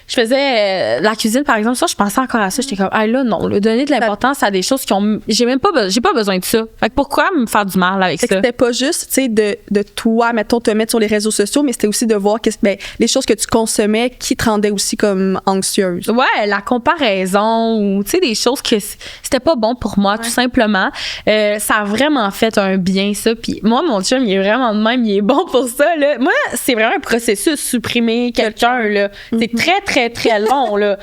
je faisais la cuisine, par exemple, ça, je pensais encore à ça. J'étais comme, ah là, non, donner de l'importance à des choses qui ont... J'ai pas besoin de ça. Fait que pourquoi me faire du mal avec ça? C'était pas juste, tu sais, de toi, mettons, te mettre sur les réseaux sociaux, mais c'était aussi de voir les choses que tu consommais qui te rendaient aussi comme anxieuse. Ouais, la comparaison ou, tu sais, des choses que c'était pas bon pour moi, tout simplement. Ça a vraiment fait un bien, ça. Puis moi, mon chum, il est vraiment de même, il est bon pour ça, là. Moi, c'est vraiment un processus, supprimer quelqu'un, là. C'est très, très, très long, là.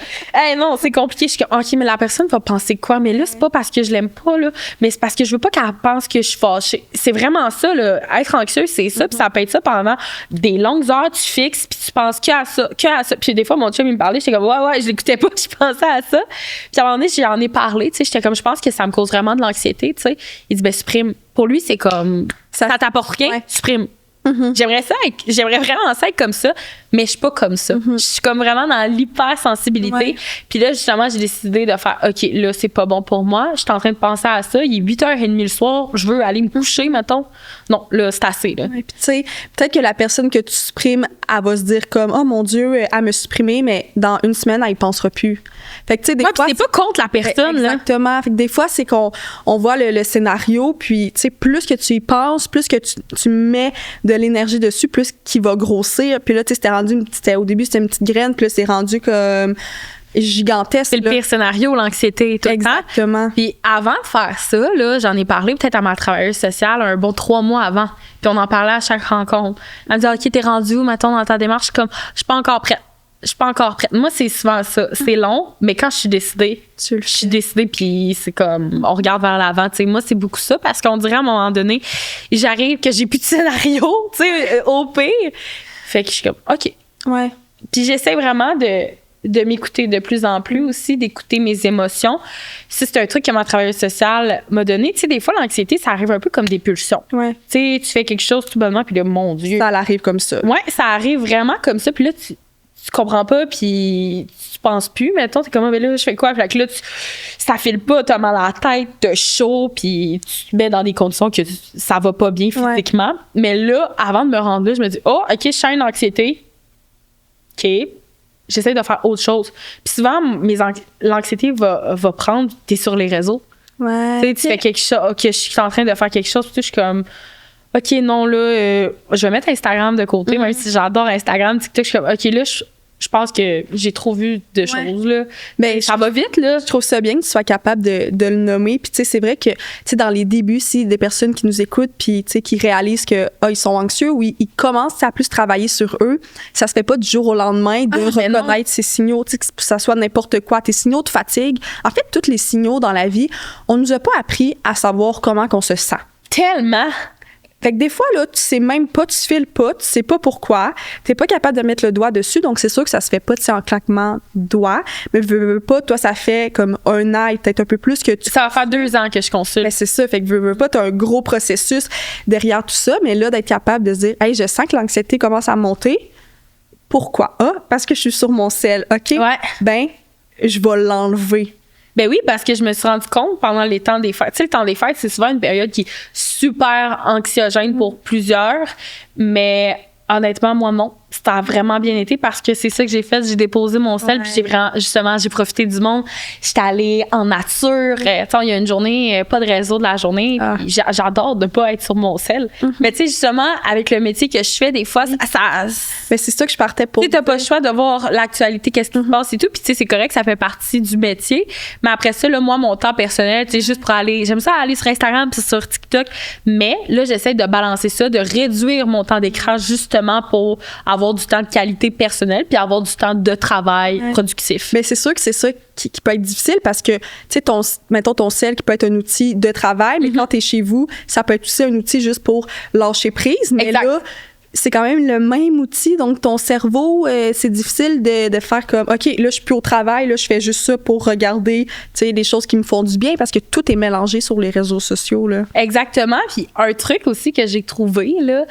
Non, c'est compliqué. Je suis comme, OK, mais la personne va penser quoi? Mais là, c'est pas parce que je l'aime pas, là, mais c'est parce que je veux pas qu'elle pense que je suis fâchée. C'est vraiment ça, là. Être anxieux, c'est ça, puis ça peut être ça pendant des longues heures, tu fixes, puis tu penses que à ça. Puis des fois, mon chum, il me parlait, j'étais comme, ouais, je l'écoutais pas, je pensais à ça. Puis à un moment donné, j'en ai parlé, tu sais, j'étais comme, je pense que ça me cause vraiment de l'anxiété, tu sais. Il dit, ben, supprime. Pour lui, c'est comme, ça t'apporte rien, supprime. J'aimerais vraiment ça être comme ça, mais je suis pas comme ça. Je suis comme vraiment dans l'hypersensibilité. Puis là, justement, j'ai décidé de faire, OK, là, c'est pas bon pour moi. Je suis en train de penser à ça. Il est 8h30 le soir. Je veux aller me coucher, mettons. Non, là, c'est assez, là. Puis tu sais, peut-être que la personne que tu supprimes, elle va se dire comme, oh mon Dieu, elle me supprimer, mais dans une semaine, elle y pensera plus. Fait que tu sais, des fois. c'est pas contre la personne, là. Exactement. Fait que des fois, c'est qu'on voit le scénario, puis tu sais, plus que tu y penses, plus que tu mets de l'énergie dessus, plus qu'il va grossir. Puis là, tu sais, au début, c'était une petite graine, puis là, c'est rendu comme gigantesque. C'est le pire scénario, l'anxiété, tout. Exactement. Puis avant de faire ça, là, j'en ai parlé peut-être à ma travailleuse sociale un bon 3 mois avant. Puis on en parlait à chaque rencontre. Elle me dit, OK, t'es rendu où, mettons, dans ta démarche? Je suis comme, je suis pas encore prête. Moi, c'est souvent ça. C'est long, mais quand je suis décidée, puis c'est comme, on regarde vers l'avant. Tu sais, moi, c'est beaucoup ça parce qu'on dirait à un moment donné, j'arrive que j'ai plus de scénario, tu sais, au pire. Fait que je suis comme, OK. Ouais. Puis j'essaie vraiment de m'écouter de plus en plus aussi, d'écouter mes émotions. Ça, c'est un truc que ma travailleuse sociale m'a donné. Tu sais, des fois, l'anxiété, ça arrive un peu comme des pulsions. Ouais. Tu sais, tu fais quelque chose tout bonnement, puis là, mon Dieu. Ça arrive comme ça. Ouais, ça arrive vraiment comme ça. Puis là, tu comprends pas, puis tu penses plus. Mettons, t'es comme, mais là, je fais quoi? Fait que là, ça file pas, t'as mal à la tête, t'as chaud, puis tu te mets dans des conditions que ça va pas bien physiquement. Ouais. Mais là, avant de me rendre là, je me dis, oh, OK, je sens une anxiété. OK. J'essaie de faire autre chose. Puis souvent, l'anxiété va prendre, t'es sur les réseaux. Ouais. Tu sais, tu fais quelque chose, OK, je suis en train de faire quelque chose, puis je suis comme, OK, non, là, je vais mettre Instagram de côté, même si j'adore Instagram, TikTok, je suis comme, OK, là, je pense que j'ai trop vu de choses, là. Mais ça va vite, là. Je trouve ça bien que tu sois capable de le nommer. Puis, tu sais, c'est vrai que, tu sais, dans les débuts, si des personnes qui nous écoutent, puis, tu sais, qui réalisent que, ils sont anxieux ou ils commencent à plus travailler sur eux, ça se fait pas du jour au lendemain de reconnaître ces signaux, tu sais, que ça soit n'importe quoi. Tes signaux de fatigue, en fait, tous les signaux dans la vie, on nous a pas appris à savoir comment qu'on se sent. Tellement! Fait que des fois, là, tu sais même pas, tu files pas, tu sais pas pourquoi, t'es pas capable de mettre le doigt dessus, donc c'est sûr que ça se fait pas, tu sais, en claquement de doigts, mais veux pas, toi, ça fait comme 1 an et peut-être un peu plus que tu... Ça va faire 2 ans que je consulte. Ben, c'est ça, fait que veux pas, t'as un gros processus derrière tout ça, mais là, d'être capable de se dire, hey, je sens que l'anxiété commence à monter, pourquoi? Ah, parce que je suis sur mon sel, OK? Ouais. Ben, je vais l'enlever. Ben oui, parce que je me suis rendu compte pendant les temps des fêtes. Tu sais, le temps des fêtes, c'est souvent une période qui est super anxiogène pour plusieurs, mais honnêtement, moi, non. Ça a vraiment bien été parce que c'est ça que j'ai fait. J'ai déposé mon sel, puis j'ai profité du monde. J'étais allée en nature. Tu sais, il y a une journée, pas de réseau de la journée. Puis j'adore de pas être sur mon sel. Mais tu sais, justement, avec le métier que je fais, des fois, ça ben, c'est ça que je partais pour. Tu sais, t'as pas le choix de voir l'actualité, qu'est-ce qui se passe et tout. Puis tu sais, c'est correct, ça fait partie du métier. Mais après ça, là, moi, mon temps personnel, tu sais, juste pour aller... J'aime ça aller sur Instagram puis sur TikTok. Mais là, j'essaie de balancer ça, de réduire mon temps d'écran justement pour avoir du temps de qualité personnelle puis avoir du temps de travail productif. Mais c'est sûr que c'est ça qui peut être difficile parce que, tu sais, mettons ton sel qui peut être un outil de travail, mais quand t'es chez vous, ça peut être aussi un outil juste pour lâcher prise. Mais là, c'est quand même le même outil. Donc, ton cerveau, c'est difficile de faire comme, OK, là, je suis plus au travail, là, je fais juste ça pour regarder, tu sais, les choses qui me font du bien parce que tout est mélangé sur les réseaux sociaux, là. Exactement. Puis un truc aussi que j'ai trouvé, là,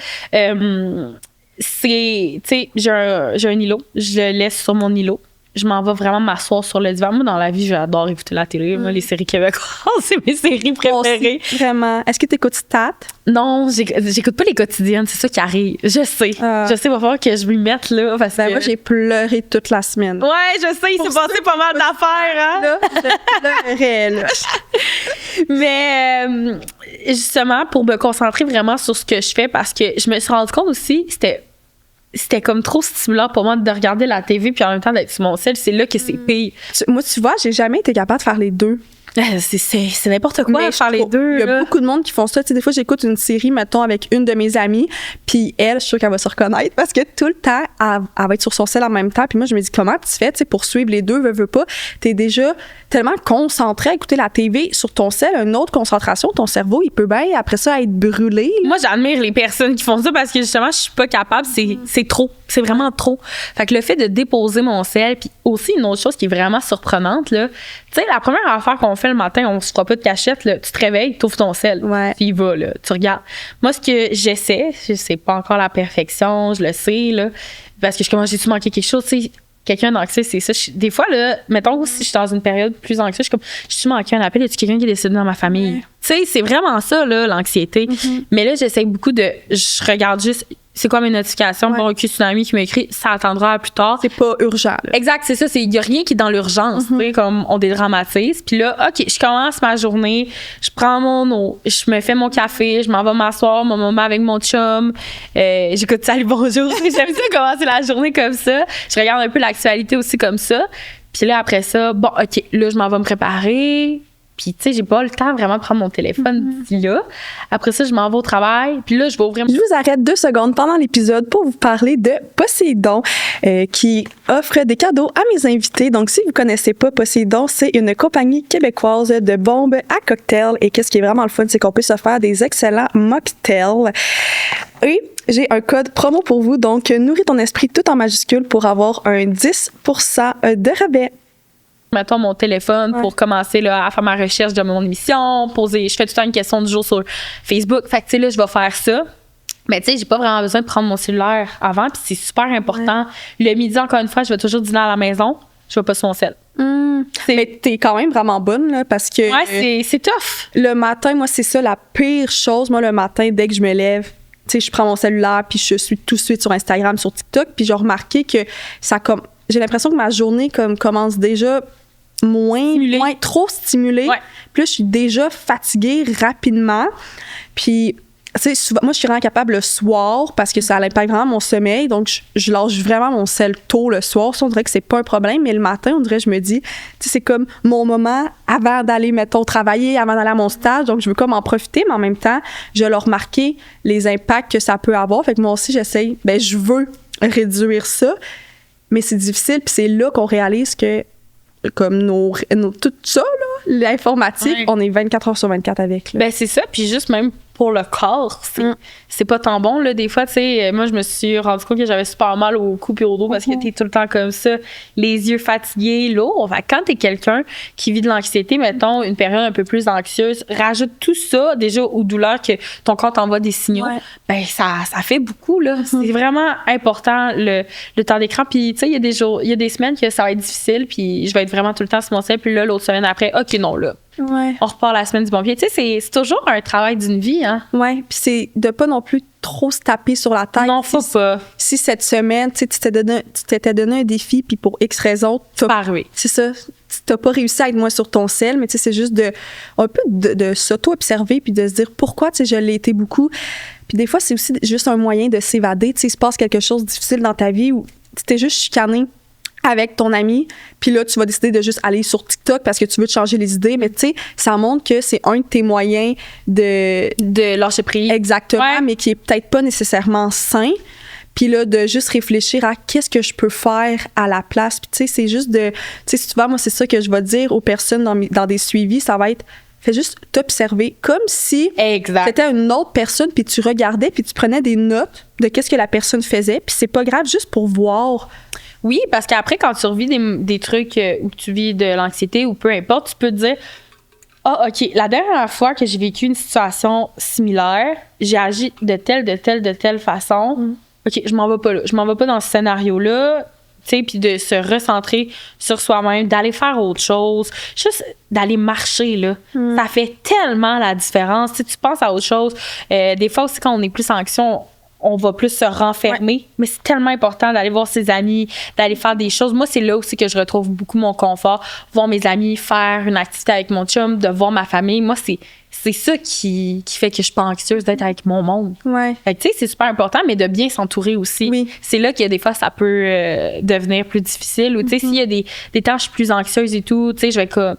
c'est, tu sais, j'ai un îlot. Je le laisse sur mon îlot. Je m'en vais vraiment m'asseoir sur le divan. Moi, dans la vie, j'adore écouter la télé. Moi, les séries québécoises, c'est mes séries préférées. Vraiment. Est-ce que tu écoutes Stat? Non, j'écoute pas les quotidiennes. C'est ça qui arrive. Je sais. Je sais, il va falloir que je m'y mette, là. Parce que... moi, j'ai pleuré toute la semaine. Ouais, je sais. Il s'est passé pas mal d'affaires, hein? Là, je pleurais, là. Mais justement, pour me concentrer vraiment sur ce que je fais, parce que je me suis rendu compte aussi, c'était comme trop stimulant pour moi de regarder la TV puis en même temps d'être sur mon sel. C'est là que c'est pire. Moi, tu vois, j'ai jamais été capable de faire les deux. C'est n'importe quoi mais faire les deux. Il y a beaucoup de monde qui font ça. Tu sais, des fois, j'écoute une série, mettons, avec une de mes amies, puis elle, je suis sûre qu'elle va se reconnaître parce que tout le temps, elle va être sur son sel en même temps. Puis moi, je me dis, comment tu fais, tu sais, pour suivre les deux, veux pas. T'es déjà tellement concentré à écouter la TV sur ton sel, une autre concentration, ton cerveau, il peut bien, après ça, être brûlé. Là. Moi, j'admire les personnes qui font ça parce que justement, je suis pas capable. C'est trop. C'est vraiment trop. Fait que le fait de déposer mon sel, puis aussi une autre chose qui est vraiment surprenante, là, tu sais, la première affaire qu'on fait le matin, on se fera pas de cachette, là, tu te réveilles, tu ouvres ton sel, puis il va, là, tu regardes. Moi, ce que j'essaie, c'est pas encore la perfection, je le sais, là, parce que j'ai-tu manqué quelque chose, tu sais, quelqu'un d'anxieux, c'est ça. Des fois, là, mettons, si je suis dans une période plus anxieuse, je suis comme, j'ai-tu manqué un appel, y a-tu quelqu'un qui est décédé dans ma famille? Tu sais, c'est vraiment ça, là, l'anxiété. Mais là, j'essaie beaucoup je regarde juste, c'est quoi mes notifications pour un tsunami qui m'écrit, ça attendra plus tard. C'est pas urgent. Là. Exact, c'est ça. Il n'y a rien qui est dans l'urgence, tu sais, comme on dédramatise. Puis là, OK, je commence ma journée, je prends mon eau, je me fais mon café, je m'en vais m'asseoir, mon moment avec mon chum, j'écoute Salut, bonjour. J'aime ça commencer la journée comme ça. Je regarde un peu l'actualité aussi comme ça. Puis là, après ça, bon, OK, là, je m'en vais me préparer. Puis, tu sais, j'ai pas le temps vraiment de prendre mon téléphone d'ici là. Après ça, je m'en vais au travail. Puis là, je vais ouvrir... Je vous arrête 2 secondes pendant l'épisode pour vous parler de Poséidon, qui offre des cadeaux à mes invités. Donc, si vous connaissez pas Poséidon, c'est une compagnie québécoise de bombes à cocktails. Et qu'est-ce qui est vraiment le fun, c'est qu'on peut se faire des excellents mocktails. Et j'ai un code promo pour vous. Donc, nourris ton esprit tout en majuscule pour avoir un 10% de rabais. Mettons mon téléphone pour commencer là, à faire ma recherche de mon émission, je fais tout le temps une question du jour sur Facebook. Fait que tu sais là, je vais faire ça. Mais tu sais, j'ai pas vraiment besoin de prendre mon cellulaire avant, puis c'est super important. Le midi, encore une fois, je vais toujours dîner à la maison, je vais pas sur mon cell. Mais t'es quand même vraiment bonne, là, parce que... Ouais, c'est tough. Le matin, moi, c'est ça la pire chose. Moi, le matin, dès que je me lève, tu sais, je prends mon cellulaire, puis je suis tout de suite sur Instagram, sur TikTok, puis j'ai remarqué que ça comme... J'ai l'impression que ma journée commence déjà moins trop stimulée. Puis là, je suis déjà fatiguée rapidement. Puis souvent, moi, je suis vraiment capable le soir parce que ça impacte vraiment mon sommeil. Donc, je lâche vraiment mon sel tôt le soir. Ça, on dirait que c'est pas un problème. Mais le matin, on dirait, je me dis, c'est comme mon moment avant d'aller, mettons, travailler, avant d'aller à mon stage. Donc, je veux comme en profiter, mais en même temps, je vais leur remarquer les impacts que ça peut avoir. Fait que moi aussi, j'essaye, je veux réduire ça. Mais c'est difficile. Puis c'est là qu'on réalise que, comme tout ça, là, l'informatique, on est 24 heures sur 24 avec. Là. C'est ça. Puis juste même pour le corps, c'est pas tant bon, là. Des fois, tu sais, moi, je me suis rendu compte que j'avais super mal au cou et au dos parce que t'es tout le temps comme ça, les yeux fatigués, lourds. Fait, quand t'es quelqu'un qui vit de l'anxiété, mettons, une période un peu plus anxieuse, rajoute tout ça, déjà, aux douleurs que ton corps t'envoie des signaux, ça fait beaucoup, là. C'est vraiment important, le temps d'écran. Puis, tu sais, il y a des semaines que ça va être difficile, puis je vais être vraiment tout le temps sur mon sel, puis là, l'autre semaine après, OK, non, là. On repart la semaine du bon pied. Tu sais, c'est toujours un travail d'une vie, hein? Oui, puis c'est de pas non plus trop se taper sur la tête. Non, faut pas. Si cette semaine, tu t'étais donné un défi, puis pour X raisons, c'est ça. Tu n'as pas réussi à être moins sur ton sel, mais tu sais, c'est juste un peu de s'auto-observer, puis de se dire pourquoi, tu sais, je l'ai été beaucoup. Puis des fois, c'est aussi juste un moyen de s'évader. Tu sais, il se passe quelque chose de difficile dans ta vie où tu t'es juste chicané avec ton ami, puis là, tu vas décider de juste aller sur TikTok parce que tu veux te changer les idées, mais tu sais, ça montre que c'est un de tes moyens de lâcher prise. Exactement, mais qui est peut-être pas nécessairement sain. Puis là, de juste réfléchir à qu'est-ce que je peux faire à la place. Puis tu sais, c'est juste tu sais, si tu vois, moi, c'est ça que je vais dire aux personnes dans des suivis, ça va être, fais juste t'observer comme si c'était une autre personne, puis tu regardais, puis tu prenais des notes de qu'est-ce que la personne faisait, puis c'est pas grave, juste pour voir. Oui, parce qu'après, quand tu revis des trucs où tu vis de l'anxiété ou peu importe, tu peux te dire OK, la dernière fois que j'ai vécu une situation similaire, j'ai agi de telle façon. OK, je m'en vais pas là. Je m'en vais pas dans ce scénario-là. Tu sais, puis de se recentrer sur soi-même, d'aller faire autre chose, juste d'aller marcher, là. Ça fait tellement la différence. Tu sais, tu penses à autre chose. Des fois aussi, quand on est plus anxieux, on va plus se renfermer, mais c'est tellement important d'aller voir ses amis, d'aller faire des choses. Moi, c'est là aussi que je retrouve beaucoup mon confort. Voir mes amis, faire une activité avec mon chum, de voir ma famille. Moi, c'est ça qui fait que je suis pas anxieuse d'être avec mon monde. Fait que, tu sais, c'est super important, mais de bien s'entourer aussi. C'est là qu'il y a des fois, ça peut devenir plus difficile. Ou, tu sais, s'il y a des temps où je suis plus anxieuse et tout, tu sais, je vais comme...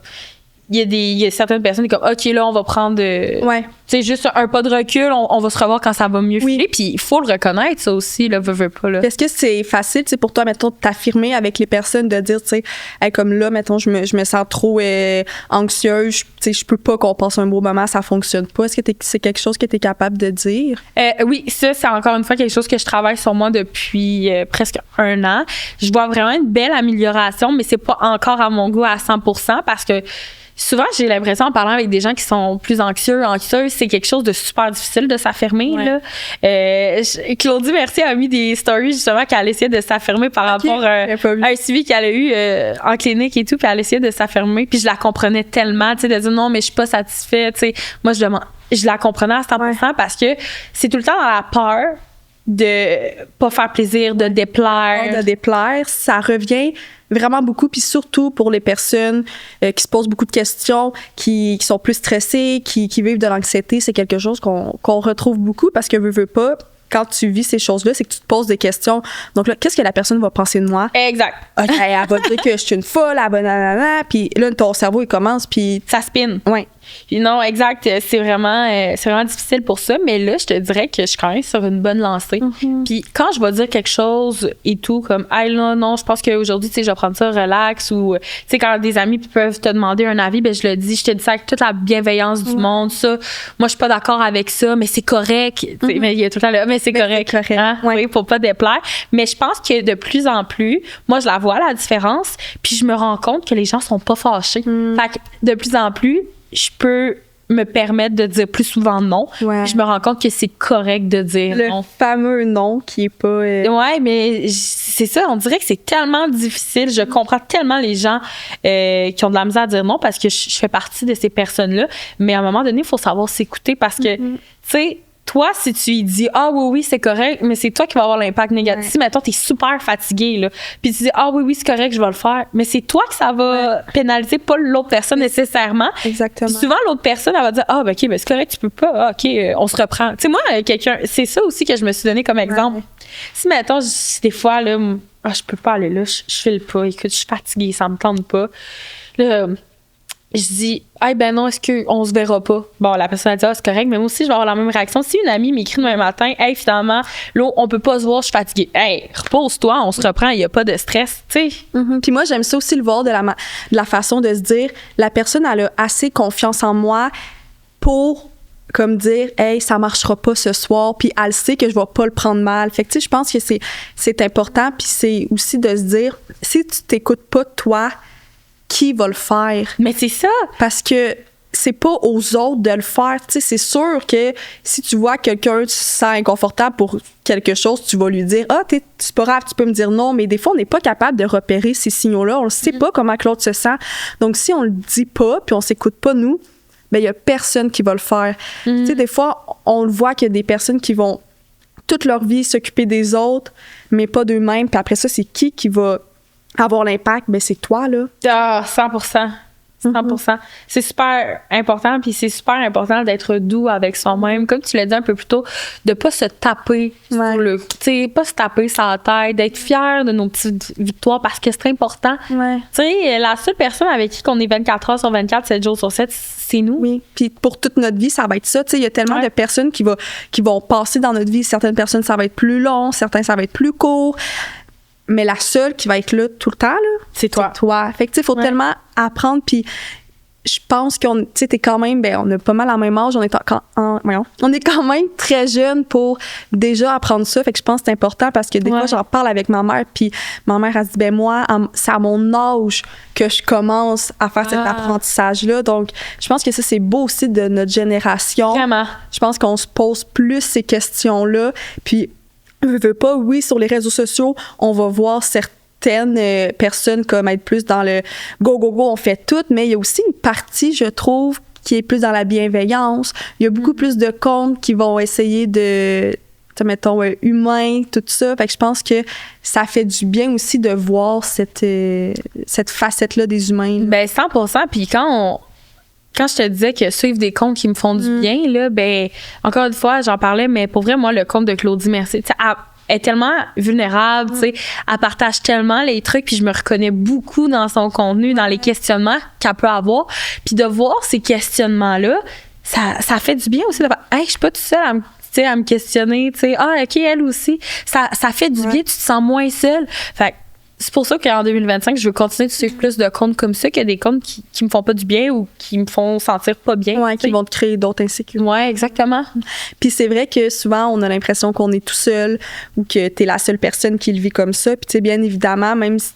Il y a certaines personnes qui sont comme OK, là, on va prendre tu sais, juste un pas de recul, on va se revoir quand ça va mieux filer. Puis il faut le reconnaître, ça aussi, là, veux pas, là. Est-ce que c'est facile, tu sais, pour toi, mettons, de t'affirmer avec les personnes, de dire, tu sais, hey, comme là, mettons, je me sens trop anxieuse, tu sais, je peux pas qu'on passe un beau moment, ça fonctionne pas. Est-ce que c'est quelque chose que tu es capable de dire? Oui, ça, c'est encore une fois quelque chose que je travaille sur moi depuis presque 1 an. Je vois vraiment une belle amélioration, mais c'est pas encore à mon goût à 100% parce que souvent, j'ai l'impression, en parlant avec des gens qui sont plus anxieuses, c'est quelque chose de super difficile de s'affirmer. Là. Claudie Mercier a mis des stories, justement, qu'elle essayait de s'affirmer par rapport à un suivi qu'elle a eu en clinique et tout, puis elle essayait de s'affirmer. Puis je la comprenais tellement, tu sais, de dire non, mais je suis pas satisfaite. Tu sais, moi, je la comprenais à 100% parce que c'est tout le temps dans la peur de pas faire plaisir, de déplaire. Ça revient vraiment beaucoup, puis surtout pour les personnes qui se posent beaucoup de questions, qui sont plus stressées, qui vivent de l'anxiété, c'est quelque chose qu'on retrouve beaucoup parce que veux pas, quand tu vis ces choses-là, c'est que tu te poses des questions. Donc là, qu'est-ce que la personne va penser de moi? Exact. OK, elle va dire que je suis une folle, elle va nanana, puis là, ton cerveau, il commence, puis... Ça spin. Oui. Puis non, exact, c'est vraiment difficile pour ça, mais là, je te dirais que je suis quand même sur une bonne lancée. Puis quand je vais dire quelque chose et tout, comme « Hey, non, je pense qu'aujourd'hui, tu sais, je vais prendre ça relax » ou, tu sais, quand des amis peuvent te demander un avis, ben je te dis ça avec toute la bienveillance du monde, ça. Moi, je suis pas d'accord avec ça, mais c'est correct. Mais il y a tout le temps là, mais c'est correct. Hein? Oui, faut pas déplaire. Mais je pense que de plus en plus, moi, je la vois, la différence, puis je me rends compte que les gens sont pas fâchés. Fait que de plus en plus, je peux me permettre de dire plus souvent non. Je me rends compte que c'est correct de dire non. Le fameux non qui est pas... Ouais, mais c'est ça, on dirait que c'est tellement difficile. Je comprends tellement les gens qui ont de la misère à dire non parce que je fais partie de ces personnes-là. Mais à un moment donné, il faut savoir s'écouter parce que, tu sais, toi, si tu lui dis, ah oui, c'est correct, mais c'est toi qui vas avoir l'impact négatif. Ouais. Si, mettons, t'es super fatigué, là, puis tu dis, ah oui, c'est correct, je vais le faire, mais c'est toi que ça va pénaliser, pas l'autre personne nécessairement. Exactement. Puis souvent, l'autre personne, elle va dire, ah, ben, OK, ben, c'est correct, tu peux pas, ah, OK, on se reprend. Tu sais, moi, c'est ça aussi que je me suis donné comme exemple. Ouais. Si, mettons, des fois, là, je peux pas aller là, je file pas, écoute, je suis fatiguée, ça me tente pas. Là, je dis, hey, ben non, est-ce qu'on se verra pas? Bon, la personne a dit, ah, c'est correct, mais moi aussi, je vais avoir la même réaction. Si une amie m'écrit demain matin, hey, finalement, là, on peut pas se voir, je suis fatiguée. Hey, repose-toi, on se reprend, il y a pas de stress, tu sais. Mm-hmm. Puis moi, j'aime ça aussi le voir de la façon de se dire, la personne, elle a assez confiance en moi pour, comme dire, hey, ça marchera pas ce soir, puis elle sait que je vais pas le prendre mal. Fait que, tu sais, je pense que c'est important, puis c'est aussi de se dire, si tu t'écoutes pas toi, qui va le faire? Mais c'est ça. Parce que c'est pas aux autres de le faire. Tu sais, c'est sûr que si tu vois quelqu'un se sent inconfortable pour quelque chose, tu vas lui dire « Ah, c'est pas grave, tu peux me dire non », mais des fois, on n'est pas capable de repérer ces signaux-là. On ne sait pas comment que l'autre se sent. Donc, si on le dit pas, puis on s'écoute pas, nous, ben il y a personne qui va le faire. Tu sais, des fois, on le voit qu'il y a des personnes qui vont toute leur vie s'occuper des autres, mais pas d'eux-mêmes. Puis après ça, c'est qui va avoir l'impact? Ben c'est toi, là. Ah, 100%. 100%. C'est super important, puis c'est super important d'être doux avec soi-même. Comme tu l'as dit un peu plus tôt, de pas se taper sur le... Tu sais, pas se taper sur la tête, d'être fier de nos petites victoires parce que c'est important. Tu sais, la seule personne avec qui on est 24 heures sur 24, 7 jours sur 7, c'est nous. Oui, puis pour toute notre vie, ça va être ça. Tu sais, il y a tellement de personnes qui vont passer dans notre vie. Certaines personnes, ça va être plus long, certains, ça va être plus court. Mais la seule qui va être là tout le temps, là, c'est toi. Fait que, tu sais, il faut tellement apprendre. Puis, je pense qu'on, tu sais, t'es quand même, ben, on a pas mal la même âge. On est quand même très jeune pour déjà apprendre ça. Fait que je pense que c'est important parce que des fois, j'en parle avec ma mère. Puis, ma mère, elle se dit, ben, moi, c'est à mon âge que je commence à faire cet apprentissage-là. Donc, je pense que ça, c'est beau aussi de notre génération. Vraiment. Je pense qu'on se pose plus ces questions-là. Puis, veux pas, oui, sur les réseaux sociaux, on va voir certaines personnes comme être plus dans le go, on fait tout, mais il y a aussi une partie, je trouve, qui est plus dans la bienveillance. Il y a beaucoup plus de comptes qui vont essayer de, mettons, humain, tout ça. Fait que je pense que ça fait du bien aussi de voir cette facette-là des humains. Ben 100%. Puis quand je te disais que suivre des comptes qui me font du bien, là, ben, encore une fois, j'en parlais, mais pour vrai, moi, le compte de Claudie Mercier, tu sais, elle est tellement vulnérable, tu sais, elle partage tellement les trucs, puis je me reconnais beaucoup dans son contenu, dans les questionnements qu'elle peut avoir. Puis de voir ces questionnements-là, ça fait du bien aussi de faire, hey, je suis pas toute seule à me questionner, tu sais, ah, OK, elle aussi. Ça fait du bien, tu te sens moins seule. Fait que, c'est pour ça qu'en 2025, je veux continuer de suivre plus de comptes comme ça que des comptes qui me font pas du bien ou qui me font sentir pas bien. Oui, qui vont te créer d'autres insécurités. Oui, exactement. Puis c'est vrai que souvent, on a l'impression qu'on est tout seul ou que tu es la seule personne qui le vit comme ça. Puis tu sais, bien évidemment, même si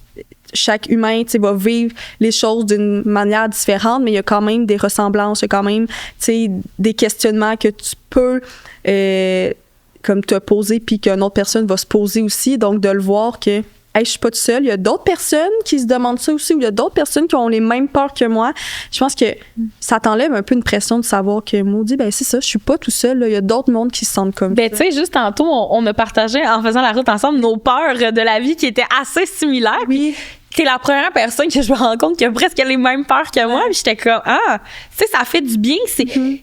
chaque humain, tu sais, va vivre les choses d'une manière différente, mais il y a quand même des ressemblances, il y a quand même, tu sais, des questionnements que tu peux comme te poser puis qu'une autre personne va se poser aussi. Donc, de le voir que hey, je suis pas toute seule. Il y a d'autres personnes qui se demandent ça aussi, ou il y a d'autres personnes qui ont les mêmes peurs que moi. Je pense que ça t'enlève un peu une pression de savoir que, maudit, ben c'est ça, je suis pas tout seul. Là. Il y a d'autres mondes qui se sentent comme ça. Tu sais, juste tantôt, on a partagé, en faisant la route ensemble, nos peurs de la vie qui étaient assez similaires. Oui. T'es la première personne que je me rends compte qui a presque les mêmes peurs que moi. Puis j'étais comme, tu sais, ça fait du bien.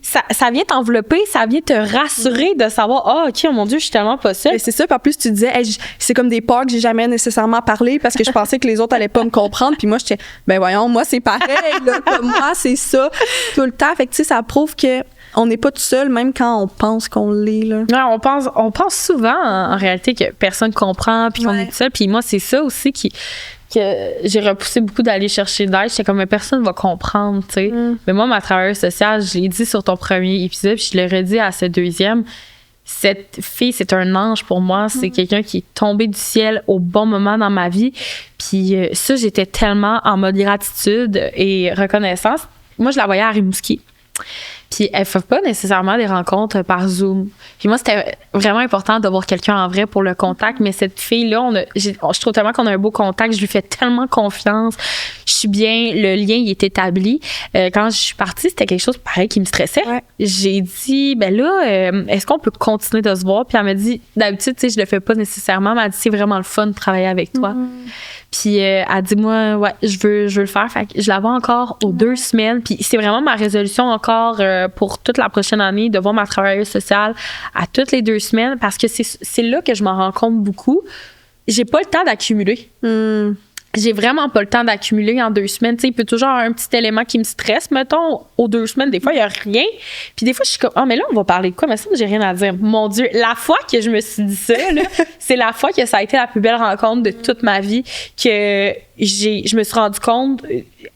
Ça vient t'envelopper, ça vient te rassurer de savoir, OK, oh mon Dieu, je suis tellement pas seule. Et c'est ça. Puis en plus, tu disais, hey, c'est comme des peurs que j'ai jamais nécessairement parlé parce que je pensais que les autres allaient pas me comprendre. Puis moi, j'étais, ben voyons, moi, c'est pareil. Là, comme moi, c'est ça tout le temps. Fait que, tu sais, ça prouve que on n'est pas tout seul, même quand on pense qu'on l'est. Là. Ouais, on pense souvent, en réalité, que personne comprend puis qu'on est tout seul. Puis moi, c'est ça aussi que j'ai repoussé beaucoup d'aller chercher d'aide. J'étais comme, personne va comprendre, tu sais. Mais moi, ma travailleuse sociale, je l'ai dit sur ton premier épisode, puis je l'ai redit à ce deuxième. Cette fille, c'est un ange pour moi. C'est quelqu'un qui est tombé du ciel au bon moment dans ma vie. Puis ça, j'étais tellement en mode gratitude et reconnaissance. Moi, je la voyais à Rimouski. Puis elle fait pas nécessairement des rencontres par Zoom. Puis moi, c'était vraiment important d'avoir quelqu'un en vrai pour le contact. Mais cette fille-là, je trouve tellement qu'on a un beau contact. Je lui fais tellement confiance. Je suis bien, le lien il est établi. Quand je suis partie, c'était quelque chose pareil qui me stressait. Ouais. J'ai dit, ben là, est-ce qu'on peut continuer de se voir? Puis elle m'a dit, d'habitude, tu sais, je le fais pas nécessairement, mais elle dit, c'est vraiment le fun de travailler avec toi. Puis elle dit, moi, ouais, je veux le faire. Fait que je la vois encore aux 2 semaines. Puis c'est vraiment ma résolution encore pour toute la prochaine année de voir ma travailleuse sociale à toutes les 2 semaines parce que c'est là que je m'en rends compte beaucoup. J'ai pas le temps d'accumuler. J'ai vraiment pas le temps d'accumuler en 2 semaines. Tu sais, il peut toujours y avoir un petit élément qui me stresse, mettons, aux 2 semaines. Des fois, il y a rien. Puis des fois, je suis comme, mais là, on va parler de quoi? Mais ça, j'ai rien à dire. Mon Dieu, la fois que je me suis dit ça, là, c'est la fois que ça a été la plus belle rencontre de toute ma vie, que je me suis rendu compte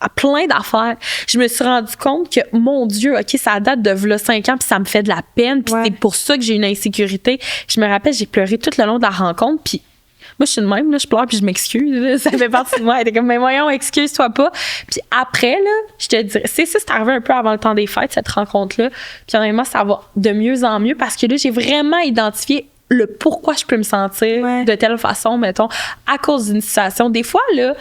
à plein d'affaires. Je me suis rendu compte que, mon Dieu, OK, ça date de v'là 5 ans, puis ça me fait de la peine, puis c'est pour ça que j'ai une insécurité. Je me rappelle, j'ai pleuré tout le long de la rencontre, puis moi, je suis de même, là, je pleure puis je m'excuse. Là, ça fait partie de moi. Elle était comme, mais voyons, excuse-toi pas. Puis après, là, je te dirais, c'est arrivé un peu avant le temps des fêtes, cette rencontre-là. Puis honnêtement, ça va de mieux en mieux parce que là, j'ai vraiment identifié le pourquoi je peux me sentir de telle façon, mettons, à cause d'une situation. Des fois, là,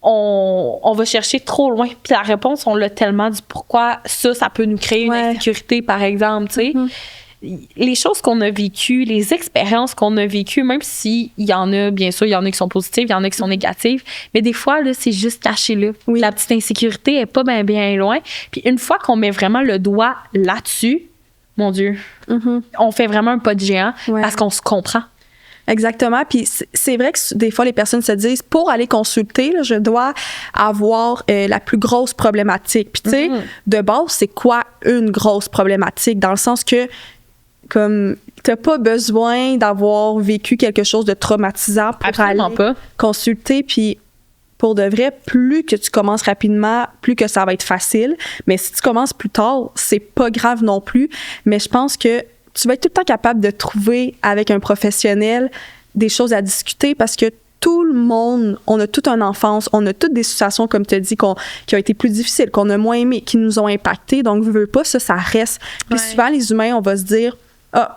on va chercher trop loin. Puis la réponse, on l'a tellement du pourquoi ça peut nous créer une insécurité, par exemple, tu sais. Les choses qu'on a vécues, les expériences qu'on a vécues, même s'il y en a, bien sûr, il y en a qui sont positives, il y en a qui sont négatives, mais des fois, là, c'est juste caché là. La petite insécurité est pas bien loin. Puis une fois qu'on met vraiment le doigt là-dessus, mon Dieu, on fait vraiment un pas de géant parce qu'on se comprend. Exactement. Puis c'est vrai que des fois, les personnes se disent, pour aller consulter, là, je dois avoir la plus grosse problématique. Puis tu sais, de base, c'est quoi une grosse problématique? Dans le sens que, comme, t'as pas besoin d'avoir vécu quelque chose de traumatisant pour aller consulter. Puis pour de vrai, plus que tu commences rapidement, plus que ça va être facile. Mais si tu commences plus tard, c'est pas grave non plus. Mais je pense que tu vas être tout le temps capable de trouver avec un professionnel des choses à discuter parce que tout le monde, on a toute une enfance, on a toutes des situations, comme tu as dit, qui ont été plus difficiles, qu'on a moins aimées, qui nous ont impactés. Donc, veux pas, ça reste. Puis souvent, les humains, on va se dire,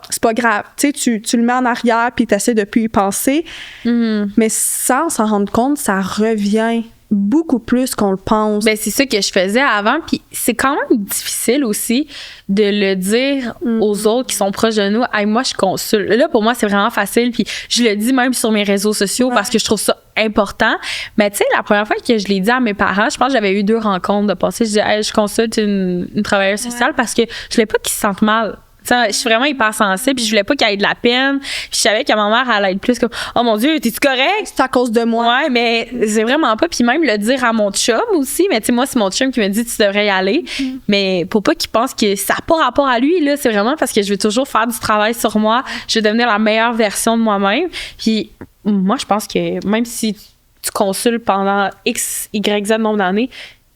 c'est pas grave. Tu sais, tu le mets en arrière puis tu essaies de plus y penser. Mais sans s'en rendre compte, ça revient beaucoup plus qu'on le pense. Ben, c'est ça que je faisais avant. Puis c'est quand même difficile aussi de le dire aux autres qui sont proches de nous. Hey, moi, je consulte. Là, pour moi, c'est vraiment facile. Puis je le dis même sur mes réseaux sociaux parce que je trouve ça important. Mais tu sais, la première fois que je l'ai dit à mes parents, je pense que j'avais eu 2 rencontres de passé. Je disais, hey, je consulte une travailleuse sociale parce que je voulais pas qu'ils se sentent mal. T'sais, je suis vraiment hyper sensible puis je voulais pas qu'il y ait de la peine. Puis je savais que ma mère allait être plus comme oh mon Dieu, t'es-tu correct? C'est à cause de moi. Ouais, mais c'est vraiment pas. Puis même le dire à mon chum aussi. Mais tu sais, moi, c'est mon chum qui me dit tu devrais y aller. Mais pour pas qu'il pense que ça n'a pas rapport à lui, là, c'est vraiment parce que je veux toujours faire du travail sur moi. Je veux devenir la meilleure version de moi-même. Puis moi, je pense que même si tu consultes pendant X, Y, Z nombre d'années,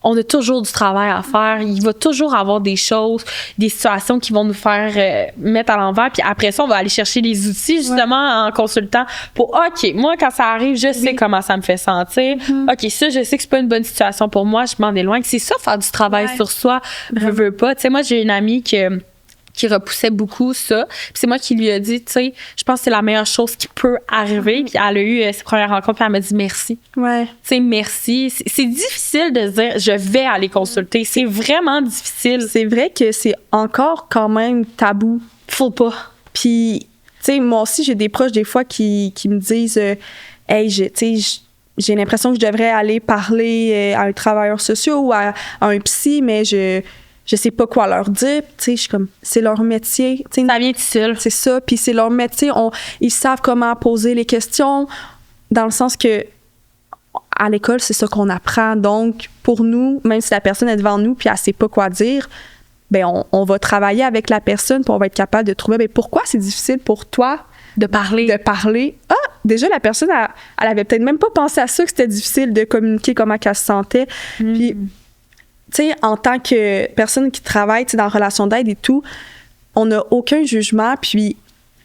on a toujours du travail à faire. Il va toujours avoir des choses, des situations qui vont nous faire mettre à l'envers. Puis après ça, on va aller chercher les outils, justement, en consultant pour, OK, moi, quand ça arrive, je sais comment ça me fait sentir. OK, ça, je sais que c'est pas une bonne situation pour moi. Je m'en éloigne. C'est ça, faire du travail sur soi. Je veux pas. Tu sais, moi, j'ai une amie qui repoussait beaucoup ça. Puis c'est moi qui lui ai dit, tu sais, je pense que c'est la meilleure chose qui peut arriver. Puis elle a eu ses premières rencontres, puis elle m'a dit merci. Tu sais, merci. C'est difficile de dire, je vais aller consulter. C'est vraiment difficile. C'est vrai que c'est encore quand même tabou. Faut pas. Puis, tu sais, moi aussi, j'ai des proches des fois qui me disent, hey, j'ai l'impression que je devrais aller parler à un travailleur social ou à un psy, mais je sais pas quoi leur dire. Tu sais, je suis comme, c'est leur métier. T'sais, ça vient tout seul. C'est ça, puis c'est leur métier. Ils savent comment poser les questions, dans le sens que à l'école, c'est ça qu'on apprend. Donc, pour nous, même si la personne est devant nous puis elle sait pas quoi dire, ben on va travailler avec la personne puis on va être capable de trouver, ben pourquoi c'est difficile pour toi de parler. Ah, déjà, la personne, elle avait peut-être même pas pensé à ça, que c'était difficile de communiquer comment elle se sentait. Puis, tu sais, en tant que personne qui travaille dans la relation d'aide et tout, on n'a aucun jugement, puis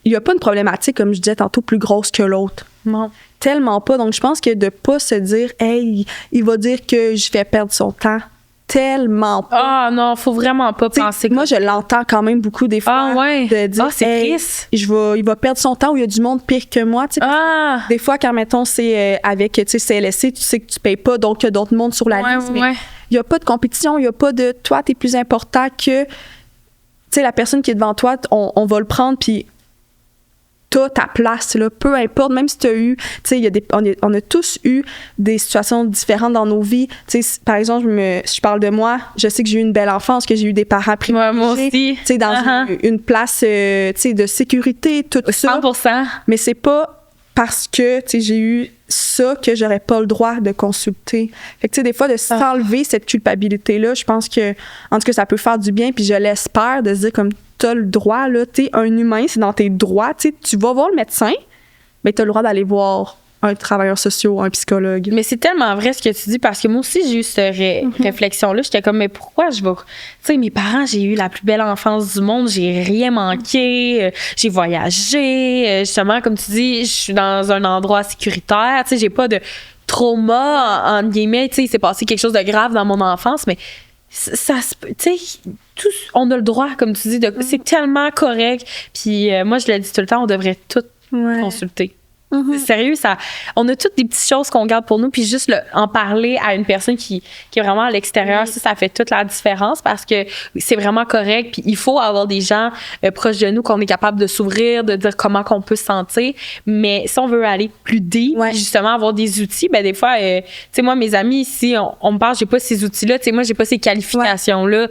il n'y a pas une problématique, comme je disais tantôt, plus grosse que l'autre. Non. Tellement pas. Donc, je pense que de pas se dire, hey, il va dire que je fais perdre son temps. tellement pas. Ah non, faut vraiment pas penser moi, je l'entends quand même beaucoup des fois. Ah ouais. De dire, c'est triste. Il va perdre son temps où il y a du monde pire que moi. Des fois, quand, mettons, c'est avec CLSC, tu sais que tu payes pas, donc il y a d'autres mondes sur la liste. Mais il n'y a pas de compétition, il n'y a pas de toi, t'es plus important que la personne qui est devant toi, on va le prendre, puis t'as ta place, là, peu importe, même si t'as eu, on a tous eu des situations différentes dans nos vies. Par exemple, si je parle de moi, je sais que j'ai eu une belle enfance, que j'ai eu des parents privilégiés. Moi aussi. Dans une place, de sécurité, tout 100%. ça. Mais c'est pas parce que, j'ai eu ça que j'aurais pas le droit de consulter. Fait que, des fois, de s'enlever cette culpabilité-là, je pense que, en tout cas, ça peut faire du bien, puis je l'espère, de se dire comme t'as le droit, là, t'es un humain, c'est dans tes droits, tu vas voir le médecin, mais t'as le droit d'aller voir un travailleur social, un psychologue. Mais c'est tellement vrai ce que tu dis, parce que moi aussi, j'ai eu cette réflexion-là. J'étais comme, mais pourquoi je vais... Tu sais, mes parents, j'ai eu la plus belle enfance du monde, j'ai rien manqué, j'ai voyagé, justement, comme tu dis, je suis dans un endroit sécuritaire, tu sais, j'ai pas de trauma, entre guillemets, tu sais, il s'est passé quelque chose de grave dans mon enfance, mais ça tu sais, on a le droit, comme tu dis, c'est tellement correct. Puis moi, je le dis tout le temps, on devrait tout consulter. Sérieux, on a toutes des petites choses qu'on garde pour nous, puis juste en parler à une personne qui est vraiment à l'extérieur, ça fait toute la différence, parce que c'est vraiment correct, puis il faut avoir des gens proches de nous qu'on est capable de s'ouvrir, de dire comment qu'on peut se sentir, mais si on veut aller plus deep, justement avoir des outils, ben des fois, tu sais, moi, mes amis ici, on me parle, j'ai pas ces outils-là, tu sais, moi, j'ai pas ces qualifications-là.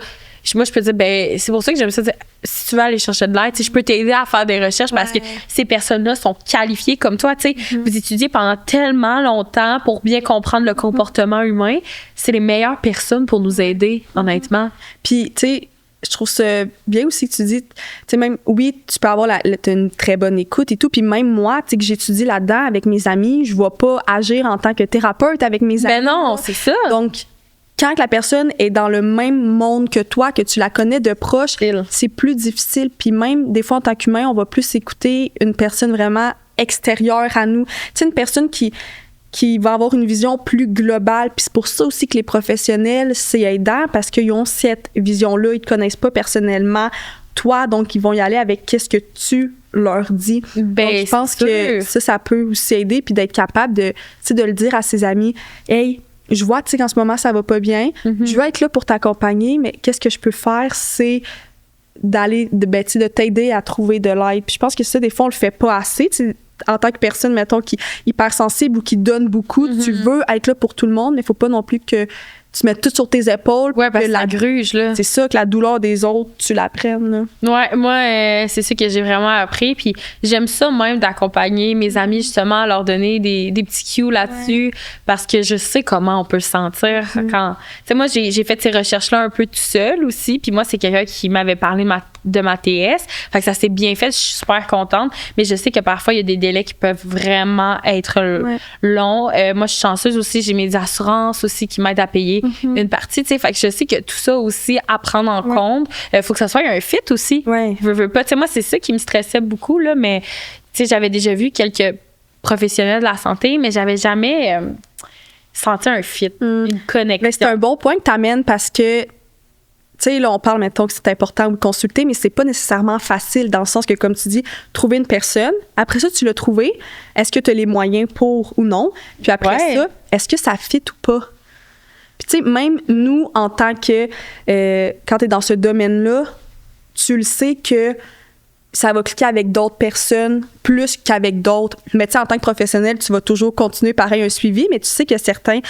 Moi, je peux dire, ben c'est pour ça que j'aime ça dire, si tu veux aller chercher de l'aide, je peux t'aider à faire des recherches, parce que ces personnes-là sont qualifiées comme toi. Tu sais, vous étudiez pendant tellement longtemps pour bien comprendre le comportement humain. C'est les meilleures personnes pour nous aider, honnêtement. Puis, tu sais, je trouve ça bien aussi que tu dis, tu sais, même, oui, tu peux avoir t'as une très bonne écoute et tout. Puis même moi, tu sais, que j'étudie là-dedans avec mes amis, je ne vais pas agir en tant que thérapeute avec mes amis. Ben non, c'est ça. Donc, quand la personne est dans le même monde que toi, que tu la connais de proche, c'est plus difficile. Puis même, des fois, en tant qu'humain, on va plus écouter une personne vraiment extérieure à nous. Tu sais, une personne qui va avoir une vision plus globale. Puis c'est pour ça aussi que les professionnels, c'est aidant, parce qu'ils ont cette vision-là. Ils te connaissent pas personnellement, toi, donc ils vont y aller avec qu'est-ce que tu leur dis. Ben, donc, je pense que ça peut aussi aider, puis d'être capable de le dire à ses amis. « Hey, je vois, tu sais, qu'en ce moment, ça va pas bien. Je veux être là pour t'accompagner, mais qu'est-ce que je peux faire, c'est de t'aider à trouver de l'aide. » Puis je pense que ça, des fois, on le fait pas assez. Tu sais, en tant que personne, mettons, qui est hypersensible ou qui donne beaucoup, tu veux être là pour tout le monde, mais il faut pas non plus que tu mets tout sur tes épaules. Ouais, parce que la gruge, là. C'est ça, que la douleur des autres, tu la prennes, là. Ouais, moi, c'est ça que j'ai vraiment appris. Puis j'aime ça même d'accompagner mes amis, justement, à leur donner des petits cues là-dessus, parce que je sais comment on peut se sentir quand... Tu sais, moi, j'ai fait ces recherches-là un peu tout seul aussi. Puis moi, c'est quelqu'un qui m'avait parlé de ma TS. Fait que ça s'est bien fait. Je suis super contente. Mais je sais que parfois, il y a des délais qui peuvent vraiment être longs. Moi, je suis chanceuse aussi. J'ai mes assurances aussi qui m'aident à payer une partie, tu sais. Fait que je sais que tout ça aussi à prendre en compte. Faut que ça soit un fit aussi. Veux pas. Tu sais, moi, c'est ça qui me stressait beaucoup, là, mais tu sais, j'avais déjà vu quelques professionnels de la santé, mais j'avais jamais senti un fit, une connexion. Mais c'est un bon point que tu amènes, parce que, tu sais, là, on parle, mettons, que c'est important de consulter, mais c'est pas nécessairement facile, dans le sens que, comme tu dis, trouver une personne. Après ça, tu l'as trouvé. Est-ce que tu as les moyens pour ou non? Puis après ça, est-ce que ça fit ou pas? Puis, tu sais, même nous, en tant que... quand tu es dans ce domaine-là, tu le sais que ça va cliquer avec d'autres personnes plus qu'avec d'autres. Mais tu sais, en tant que professionnel, tu vas toujours continuer pareil un suivi, mais tu sais que certains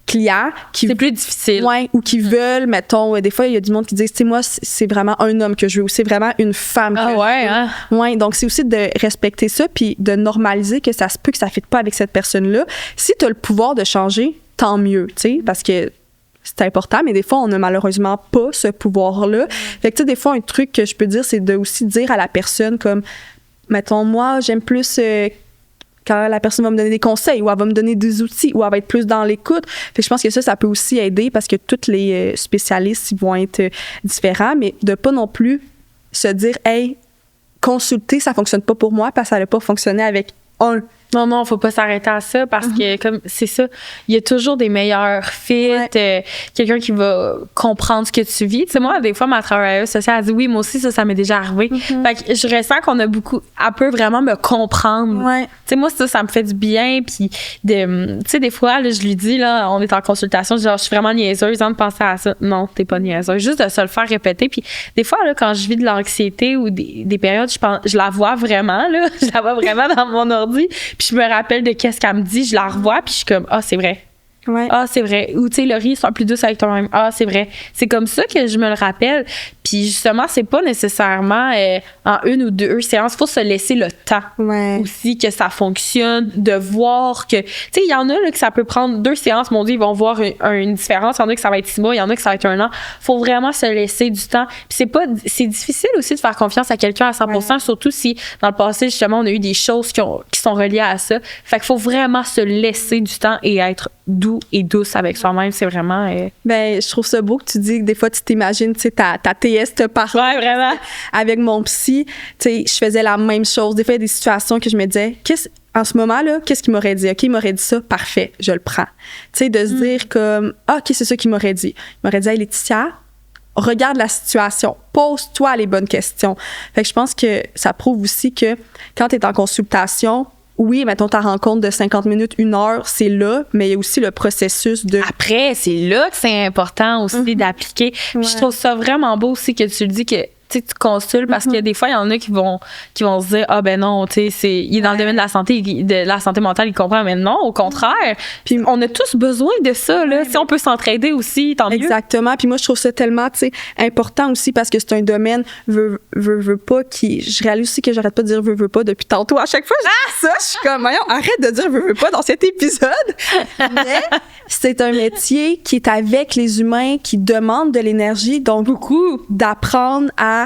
clients qui... C'est plus difficile. Ouais, ou qui veulent, mettons, des fois, il y a du monde qui dit, tu sais, moi, c'est vraiment un homme que je veux, ou c'est vraiment une femme que je veux. Hein? Ouais, donc c'est aussi de respecter ça, puis de normaliser que ça se peut que ça ne fitte pas avec cette personne-là. Si tu as le pouvoir de changer, tant mieux, tu sais, parce que c'est important, mais des fois, on n'a malheureusement pas ce pouvoir-là. Fait que, tu sais, des fois, un truc que je peux dire, c'est de aussi dire à la personne, comme, mettons, moi, j'aime plus quand la personne va me donner des conseils, ou elle va me donner des outils, ou elle va être plus dans l'écoute. Fait que je pense que ça peut aussi aider, parce que tous les spécialistes, ils vont être différents, mais de pas non plus se dire, hey, consulter, ça fonctionne pas pour moi, parce que ça n'a pas fonctionné avec un Non, faut pas s'arrêter à ça parce que comme c'est ça, il y a toujours des meilleurs fits, quelqu'un qui va comprendre ce que tu vis. Tu sais, moi, des fois, ma travailleuse sociale a dit oui, moi aussi, ça m'est déjà arrivé. Fait que je ressens qu'on a beaucoup, elle peut vraiment me comprendre. Tu sais, moi, ça me fait du bien. Puis, tu sais, des fois, là, je lui dis, là, on est en consultation, je suis vraiment niaiseuse de penser à ça. Non, t'es pas niaiseuse. Juste de se le faire répéter. Puis, des fois, là, quand je vis de l'anxiété ou des périodes, je la vois vraiment, là. Je la vois vraiment dans mon ordi. Puis je me rappelle de qu'est-ce qu'elle me dit, je la revois, puis je suis comme, c'est vrai. Ah, c'est vrai. Ou, tu sais, Laurie, sois plus douce avec toi-même. Ah, c'est vrai. C'est comme ça que je me le rappelle. Puis, justement, c'est pas nécessairement en 1 ou 2 séances. Il faut se laisser le temps aussi que ça fonctionne, de voir que. Tu sais, il y en a là, que ça peut prendre 2 séances, mon Dieu, ils vont voir une différence. Il y en a que ça va être 6 mois, il y en a que ça va être 1 an. Il faut vraiment se laisser du temps. Puis, c'est difficile aussi de faire confiance à quelqu'un à 100%, surtout si, dans le passé, justement, on a eu des choses qui sont reliées à ça. Fait qu'il faut vraiment se laisser du temps et être doux et douce avec soi-même. C'est vraiment. Ben, je trouve ça beau que tu dis que des fois, tu t'imagines, tu sais, ta TS te parle. Ouais, vraiment. Avec mon psy, tu sais, je faisais la même chose. Des fois, il y a des situations que je me disais, en ce moment-là, qu'est-ce qu'il m'aurait dit? OK, il m'aurait dit ça, parfait, je le prends. Tu sais, de se dire comme, OK, c'est ça qu'il m'aurait dit. Il m'aurait dit, hey, Laetitia, regarde la situation, pose-toi les bonnes questions. Fait que je pense que ça prouve aussi que quand tu es en consultation, oui, mettons ta rencontre de 50 minutes, 1 heure, c'est là, mais il y a aussi le processus de... Après, c'est là que c'est important aussi d'appliquer. Puis je trouve ça vraiment beau aussi que tu le dis que tu consultes parce que des fois, il y en a qui vont se dire ah ben non, tu sais, il est dans le domaine de la santé mentale, il comprend, mais non, au contraire. Puis on a tous besoin de ça, là. Si on peut s'entraider aussi, tant mieux. Exactement. Puis moi, je trouve ça tellement, tu sais, important aussi parce que c'est un domaine veut pas qui... Je réalise aussi que j'arrête pas de dire veut pas depuis tantôt. À chaque fois que je dis ça, je suis comme, voyons, arrête de dire veut pas dans cet épisode. Mais c'est un métier qui est avec les humains, qui demande de l'énergie, donc beaucoup d'apprendre à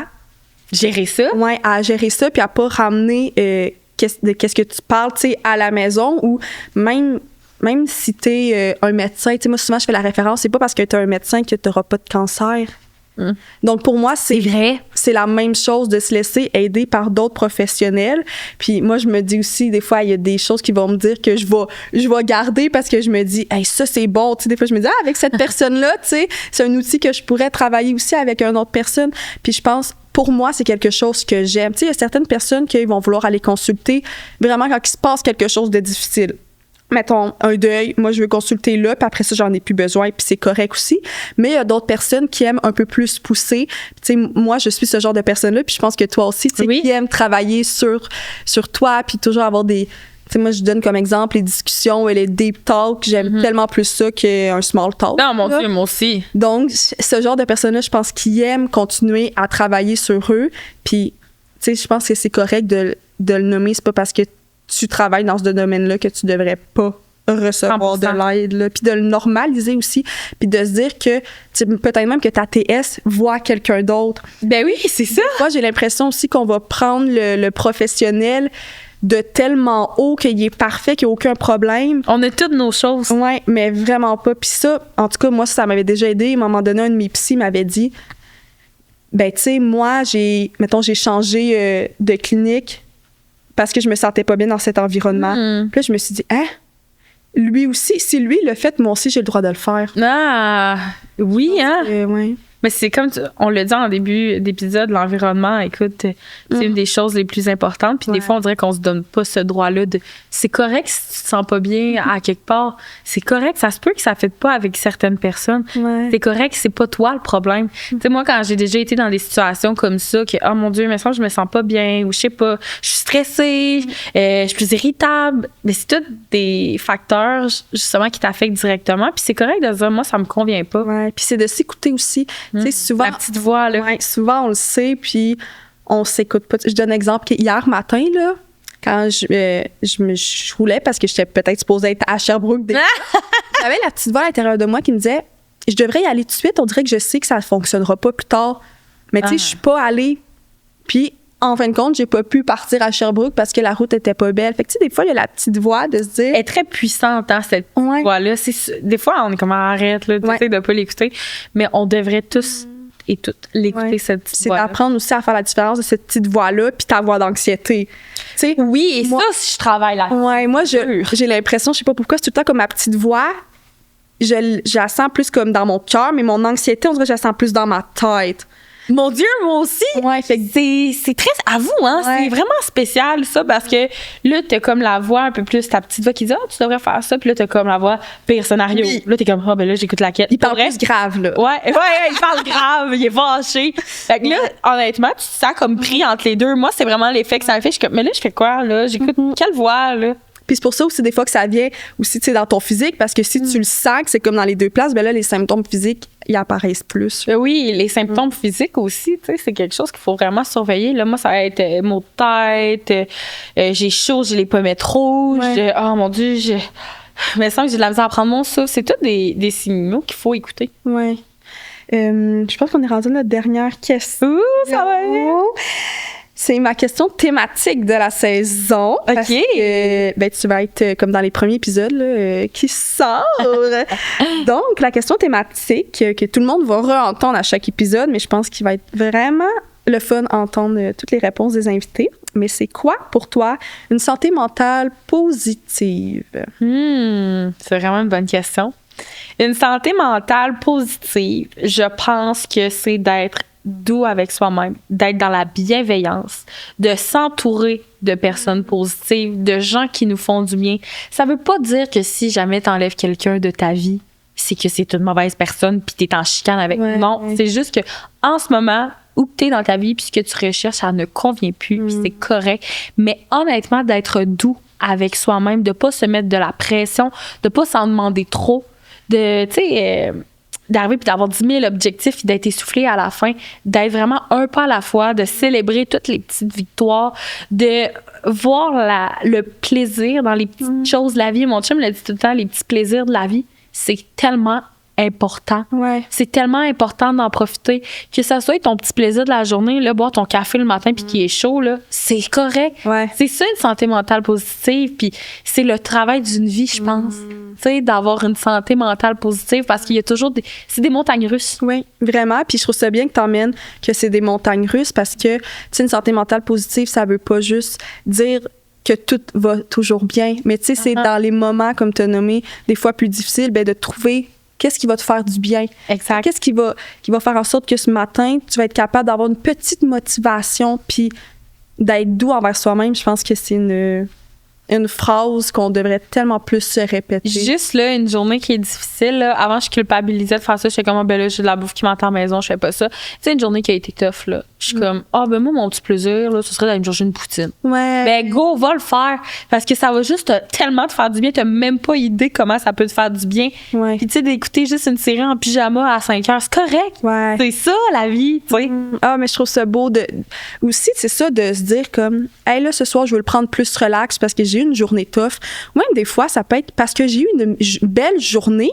gérer ça. Oui, à gérer ça, puis à pas ramener qu'est-ce que tu parles, tu sais, à la maison ou même si tu es un médecin. Tu sais, moi, souvent, je fais la référence, c'est pas parce que tu es un médecin que tu n'auras pas de cancer. Donc, pour moi, c'est vrai. C'est la même chose de se laisser aider par d'autres professionnels. Puis moi, je me dis aussi, des fois, il y a des choses qui vont me dire que je vais garder parce que je me dis, hey, ça, c'est bon. Tu sais, des fois, je me dis, avec cette personne-là, tu sais, c'est un outil que je pourrais travailler aussi avec une autre personne. Puis je pense, pour moi, c'est quelque chose que j'aime. Tu sais, il y a certaines personnes qui vont vouloir aller consulter vraiment quand il se passe quelque chose de difficile. Mettons, un deuil, moi, je veux consulter là, puis après ça, j'en ai plus besoin, puis c'est correct aussi. Mais il y a d'autres personnes qui aiment un peu plus pousser. Tu sais, moi, je suis ce genre de personne-là, puis je pense que toi aussi, tu sais, qui aime travailler sur toi, puis toujours avoir des... Tu sais, moi, je donne comme exemple les discussions et les deep talks. J'aime tellement plus ça qu'un small talk. Non, mon Dieu, moi aussi. Donc, ce genre de personnes-là, je pense qu'ils aiment continuer à travailler sur eux. Puis, tu sais, je pense que c'est correct de le nommer. C'est pas parce que tu travailles dans ce domaine-là que tu devrais pas recevoir 100%. De l'aide, là. Puis de le normaliser aussi, puis de se dire que peut-être même que ta TS voit quelqu'un d'autre. Ben oui, c'est ça. Moi, j'ai l'impression aussi qu'on va prendre le professionnel de tellement haut qu'il est parfait, qu'il n'y a aucun problème. On a toutes nos choses. Oui, mais vraiment pas. Puis ça, en tout cas, moi, ça m'avait déjà aidé. À un moment donné, un de mes psys m'avait dit, ben tu sais, moi, j'ai changé de clinique parce que je me sentais pas bien dans cet environnement. Puis là, je me suis dit, lui aussi, si lui le fait, moi aussi, j'ai le droit de le faire. Ah, oui, oui. Mais c'est comme on le dit en début d'épisode, l'environnement, écoute, c'est une des choses les plus importantes. Puis des fois, on dirait qu'on se donne pas ce droit-là. C'est correct si tu te sens pas bien à quelque part. C'est correct. Ça se peut que ça ne fitte pas avec certaines personnes. Ouais. C'est correct. C'est pas toi le problème. Tu sais, moi, quand j'ai déjà été dans des situations comme ça, que, oh mon Dieu, mais ça, je me sens pas bien, ou je sais pas, je suis stressée, je suis plus irritable. Mais c'est tous des facteurs, justement, qui t'affectent directement. Puis c'est correct de dire, moi, ça me convient pas. Ouais. Puis c'est de s'écouter aussi. Tu sais, souvent, la petite voix, là. Ouais, souvent, on le sait, puis on s'écoute pas. Je donne un exemple. Hier matin, là, quand je roulais, parce que j'étais peut-être supposée être à Sherbrooke, j'avais la petite voix à l'intérieur de moi qui me disait, je devrais y aller tout de suite, on dirait que je sais que ça ne fonctionnera pas plus tard. Mais tu sais, je suis pas allée. Puis, en fin de compte, j'ai pas pu partir à Sherbrooke parce que la route était pas belle. Fait que, tu sais, des fois, il y a la petite voix de se dire... Elle est très puissante, hein, cette voix-là. Des fois, on est comme, arrête, là, tu sais, de pas l'écouter. Mais on devrait tous l'écouter, cette petite C'est voix-là. d'apprendre aussi à faire la différence de cette petite voix-là puis ta voix d'anxiété. Tu sais, Oui, et moi, ça, si je travaille là. ouais, moi, j'ai l'impression, je sais pas pourquoi, c'est tout le temps comme ma petite voix. Je la sens plus comme dans mon cœur, mais mon anxiété, on dirait que je la sens plus dans ma tête. Mon Dieu, moi aussi! Ouais, fait que C'est très... À vous, hein? Ouais. C'est vraiment spécial, ça, parce que là, t'as comme la voix un peu plus, ta petite voix qui dit « Ah, tu devrais faire ça », puis là, t'as comme la voix pire scénario. Oui. Là, t'es comme « Ah, ben là, j'écoute la quête ». il parle plus grave, là. Ouais, il parle grave, il est fâché. Fait que là, honnêtement, tu te sens comme pris entre les deux. Moi, c'est vraiment l'effet que ça me fait. Je suis comme, mais là, je fais quoi, là? J'écoute quelle voix, là? Puis c'est pour ça aussi des fois que ça vient aussi, tu sais, dans ton physique, parce que si tu le sens que c'est comme dans les deux places, ben là, les symptômes physiques, ils apparaissent plus. Oui, les symptômes physiques aussi, tu sais, c'est quelque chose qu'il faut vraiment surveiller. Là, moi, ça va être maux de tête, j'ai chaud, j'ai les pommettes rouges, oh mon Dieu, mais ça, j'ai de la misère à prendre mon souffle. C'est tous des signaux qu'il faut écouter. Ouais. Je pense qu'on est rendu à notre dernière question. Ouh, ça va bien! C'est ma question thématique de la saison. OK. Parce que, ben, tu vas être comme dans les premiers épisodes là, qui sortent. Donc, la question thématique que tout le monde va re-entendre à chaque épisode, mais je pense qu'il va être vraiment le fun d'entendre toutes les réponses des invités. Mais c'est quoi pour toi une santé mentale positive? C'est vraiment une bonne question. Une santé mentale positive, je pense que c'est d'être doux avec soi-même, d'être dans la bienveillance, de s'entourer de personnes positives, de gens qui nous font du bien. Ça veut pas dire que si jamais t'enlèves quelqu'un de ta vie, c'est que c'est une mauvaise personne puis t'es en chicane avec. Ouais, non, c'est juste que en ce moment, où t'es dans ta vie puis ce que tu recherches, ça ne convient plus puis c'est correct. Mais honnêtement, d'être doux avec soi-même, de pas se mettre de la pression, de pas s'en demander trop, de, tu sais... d'arriver puis d'avoir 10 000 objectifs et d'être essoufflé à la fin, d'être vraiment un pas à la fois, de célébrer toutes les petites victoires, de voir le plaisir dans les petites choses de la vie. Mon chum l'a dit tout le temps, les petits plaisirs de la vie, c'est tellement important. Ouais. C'est tellement important d'en profiter. Que ça soit ton petit plaisir de la journée, là, boire ton café le matin puis qu'il est chaud, là, c'est correct. Ouais. C'est ça une santé mentale positive, puis c'est le travail d'une vie, je pense. Tu sais, d'avoir une santé mentale positive parce qu'il y a toujours c'est des montagnes russes. Oui, vraiment. Puis je trouve ça bien que t'emmènes que c'est des montagnes russes parce que, tu sais, une santé mentale positive, ça veut pas juste dire que tout va toujours bien. Mais tu sais, c'est dans les moments, comme tu as nommé, des fois plus difficiles, ben, de trouver qu'est-ce qui va te faire du bien. Exact. Qu'est-ce qui va faire en sorte que ce matin, tu vas être capable d'avoir une petite motivation puis d'être doux envers soi-même. Je pense que c'est une phrase qu'on devrait tellement plus se répéter. Juste là, une journée qui est difficile, là, avant je culpabilisais de faire ça, je fais comme, ben là, j'ai de la bouffe qui m'attend à la maison, je fais pas ça. Tu sais, une journée qui a été tough, là, je suis comme, ben moi, mon petit plaisir, là, ce serait d'aller me chercher une poutine. Ouais. Ben go, va le faire, parce que ça va juste tellement te faire du bien, t'as même pas idée comment ça peut te faire du bien. Ouais. Puis tu sais, d'écouter juste une série en pyjama à 5 heures, c'est correct. Ouais. C'est ça, la vie, tu sais. Ah, mais je trouve ça beau aussi, c'est ça, de se dire comme, hey, là, ce soir, je veux le prendre plus relax parce que j'ai eu une journée tough. Même des fois, ça peut être parce que j'ai eu une belle journée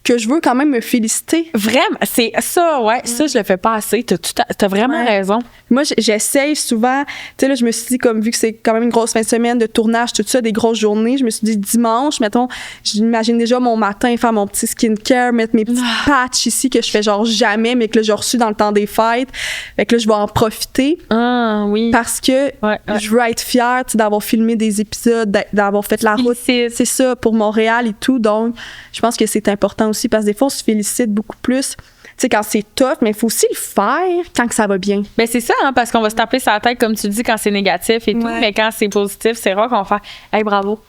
que je veux quand même me féliciter. Vraiment, c'est ça, ouais, ça, je le fais pas assez. T'as vraiment raison. Moi, j'essaye souvent, tu sais, là, je me suis dit, comme vu que c'est quand même une grosse fin de semaine de tournage, tout ça, des grosses journées, je me suis dit, dimanche, mettons, j'imagine déjà mon matin faire mon petit skincare, mettre mes petits patchs ici que je fais genre jamais, mais que là, j'ai reçu dans le temps des fêtes. Fait que là, je vais en profiter. Ah, oui. Parce que je veux être fière, tu sais, d'avoir filmé des épisodes, d'avoir fait la route. C'est ça, pour Montréal et tout. Donc, je pense que c'est important aussi parce que des fois, on se félicite beaucoup plus. Tu sais, quand c'est tough, mais il faut aussi le faire quand que ça va bien. Ben c'est ça, hein, parce qu'on va se taper sur la tête, comme tu dis, quand c'est négatif et tout, mais quand c'est positif, c'est rare qu'on va faire « Hey, bravo ».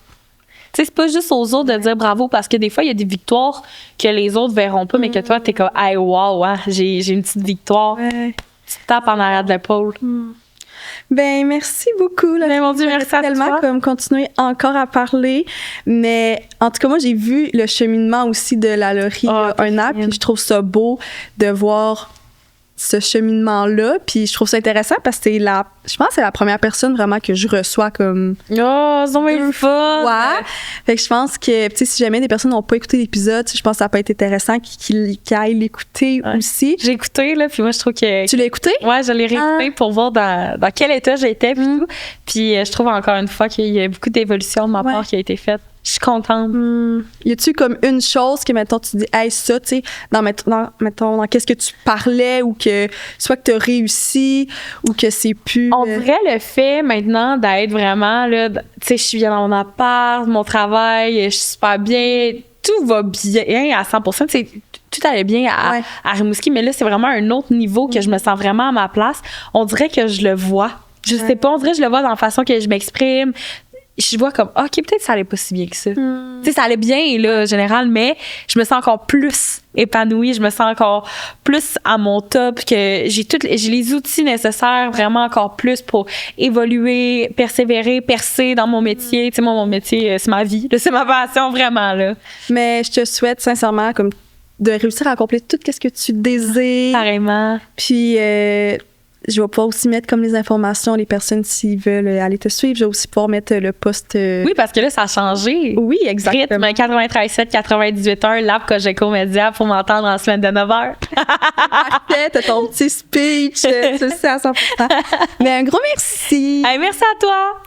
Tu sais, c'est pas juste aux autres de dire bravo, parce que des fois, il y a des victoires que les autres verront pas, mais que toi, t'es comme « Hey, wow, hein, j'ai une petite victoire ». Tu te tapes en arrière de l'épaule. Ben merci beaucoup. Là. Ben, mon Dieu, merci à tellement toi. Comme continuer encore à parler. Mais en tout cas, moi, j'ai vu le cheminement aussi de la Laurie un an, puis je trouve ça beau de voir ce cheminement-là. Puis je trouve ça intéressant parce que je pense que c'est la première personne vraiment que je reçois comme... Oh, c'est donc fun! Ouais. Fait que je pense que, tu sais, si jamais des personnes n'ont pas écouté l'épisode, je pense que ça peut être intéressant qu'ils aillent l'écouter aussi. J'ai écouté, là, puis moi, je trouve que... Tu l'as écouté? Ouais, je l'ai réécouté pour voir dans quel état j'étais, puis tout. Puis je trouve encore une fois qu'il y a beaucoup d'évolution de ma part qui a été faite. Je suis contente. Y a-tu comme une chose que, mettons, tu dis, hey, ça, tu sais, dans qu'est-ce que tu parlais ou que soit que tu as réussi ou que c'est plus. On dirait le fait maintenant d'être vraiment, là, tu sais, je suis bien dans mon appart, mon travail, je suis super bien, tout va bien à 100%. Tu sais, tout allait bien à Rimouski, mais là, c'est vraiment un autre niveau que je me sens vraiment à ma place. On dirait que je le vois. Je sais pas, on dirait que je le vois dans la façon que je m'exprime. Je vois comme, OK, peut-être ça allait pas si bien que ça. Tu sais, ça allait bien, là, en général, mais je me sens encore plus épanouie, je me sens encore plus à mon top, que j'ai les outils nécessaires vraiment encore plus pour évoluer, persévérer, percer dans mon métier. Tu sais, moi, mon métier, c'est ma vie, là, c'est ma passion, vraiment, là. Mais je te souhaite sincèrement comme de réussir à accomplir tout ce que tu désires. Carrément. Puis, je vais pouvoir aussi mettre comme les informations, les personnes s'ils veulent aller te suivre. Je vais aussi pouvoir mettre le post. Oui, parce que là, ça a changé. Oui, exactement. Rythme 93.7, 98.1, l'app Cogeco Média pour m'entendre en semaine de 9h. Parfait, t'as ton petit speech, tu le sais à 100%. Mais un gros merci. Hey, merci à toi.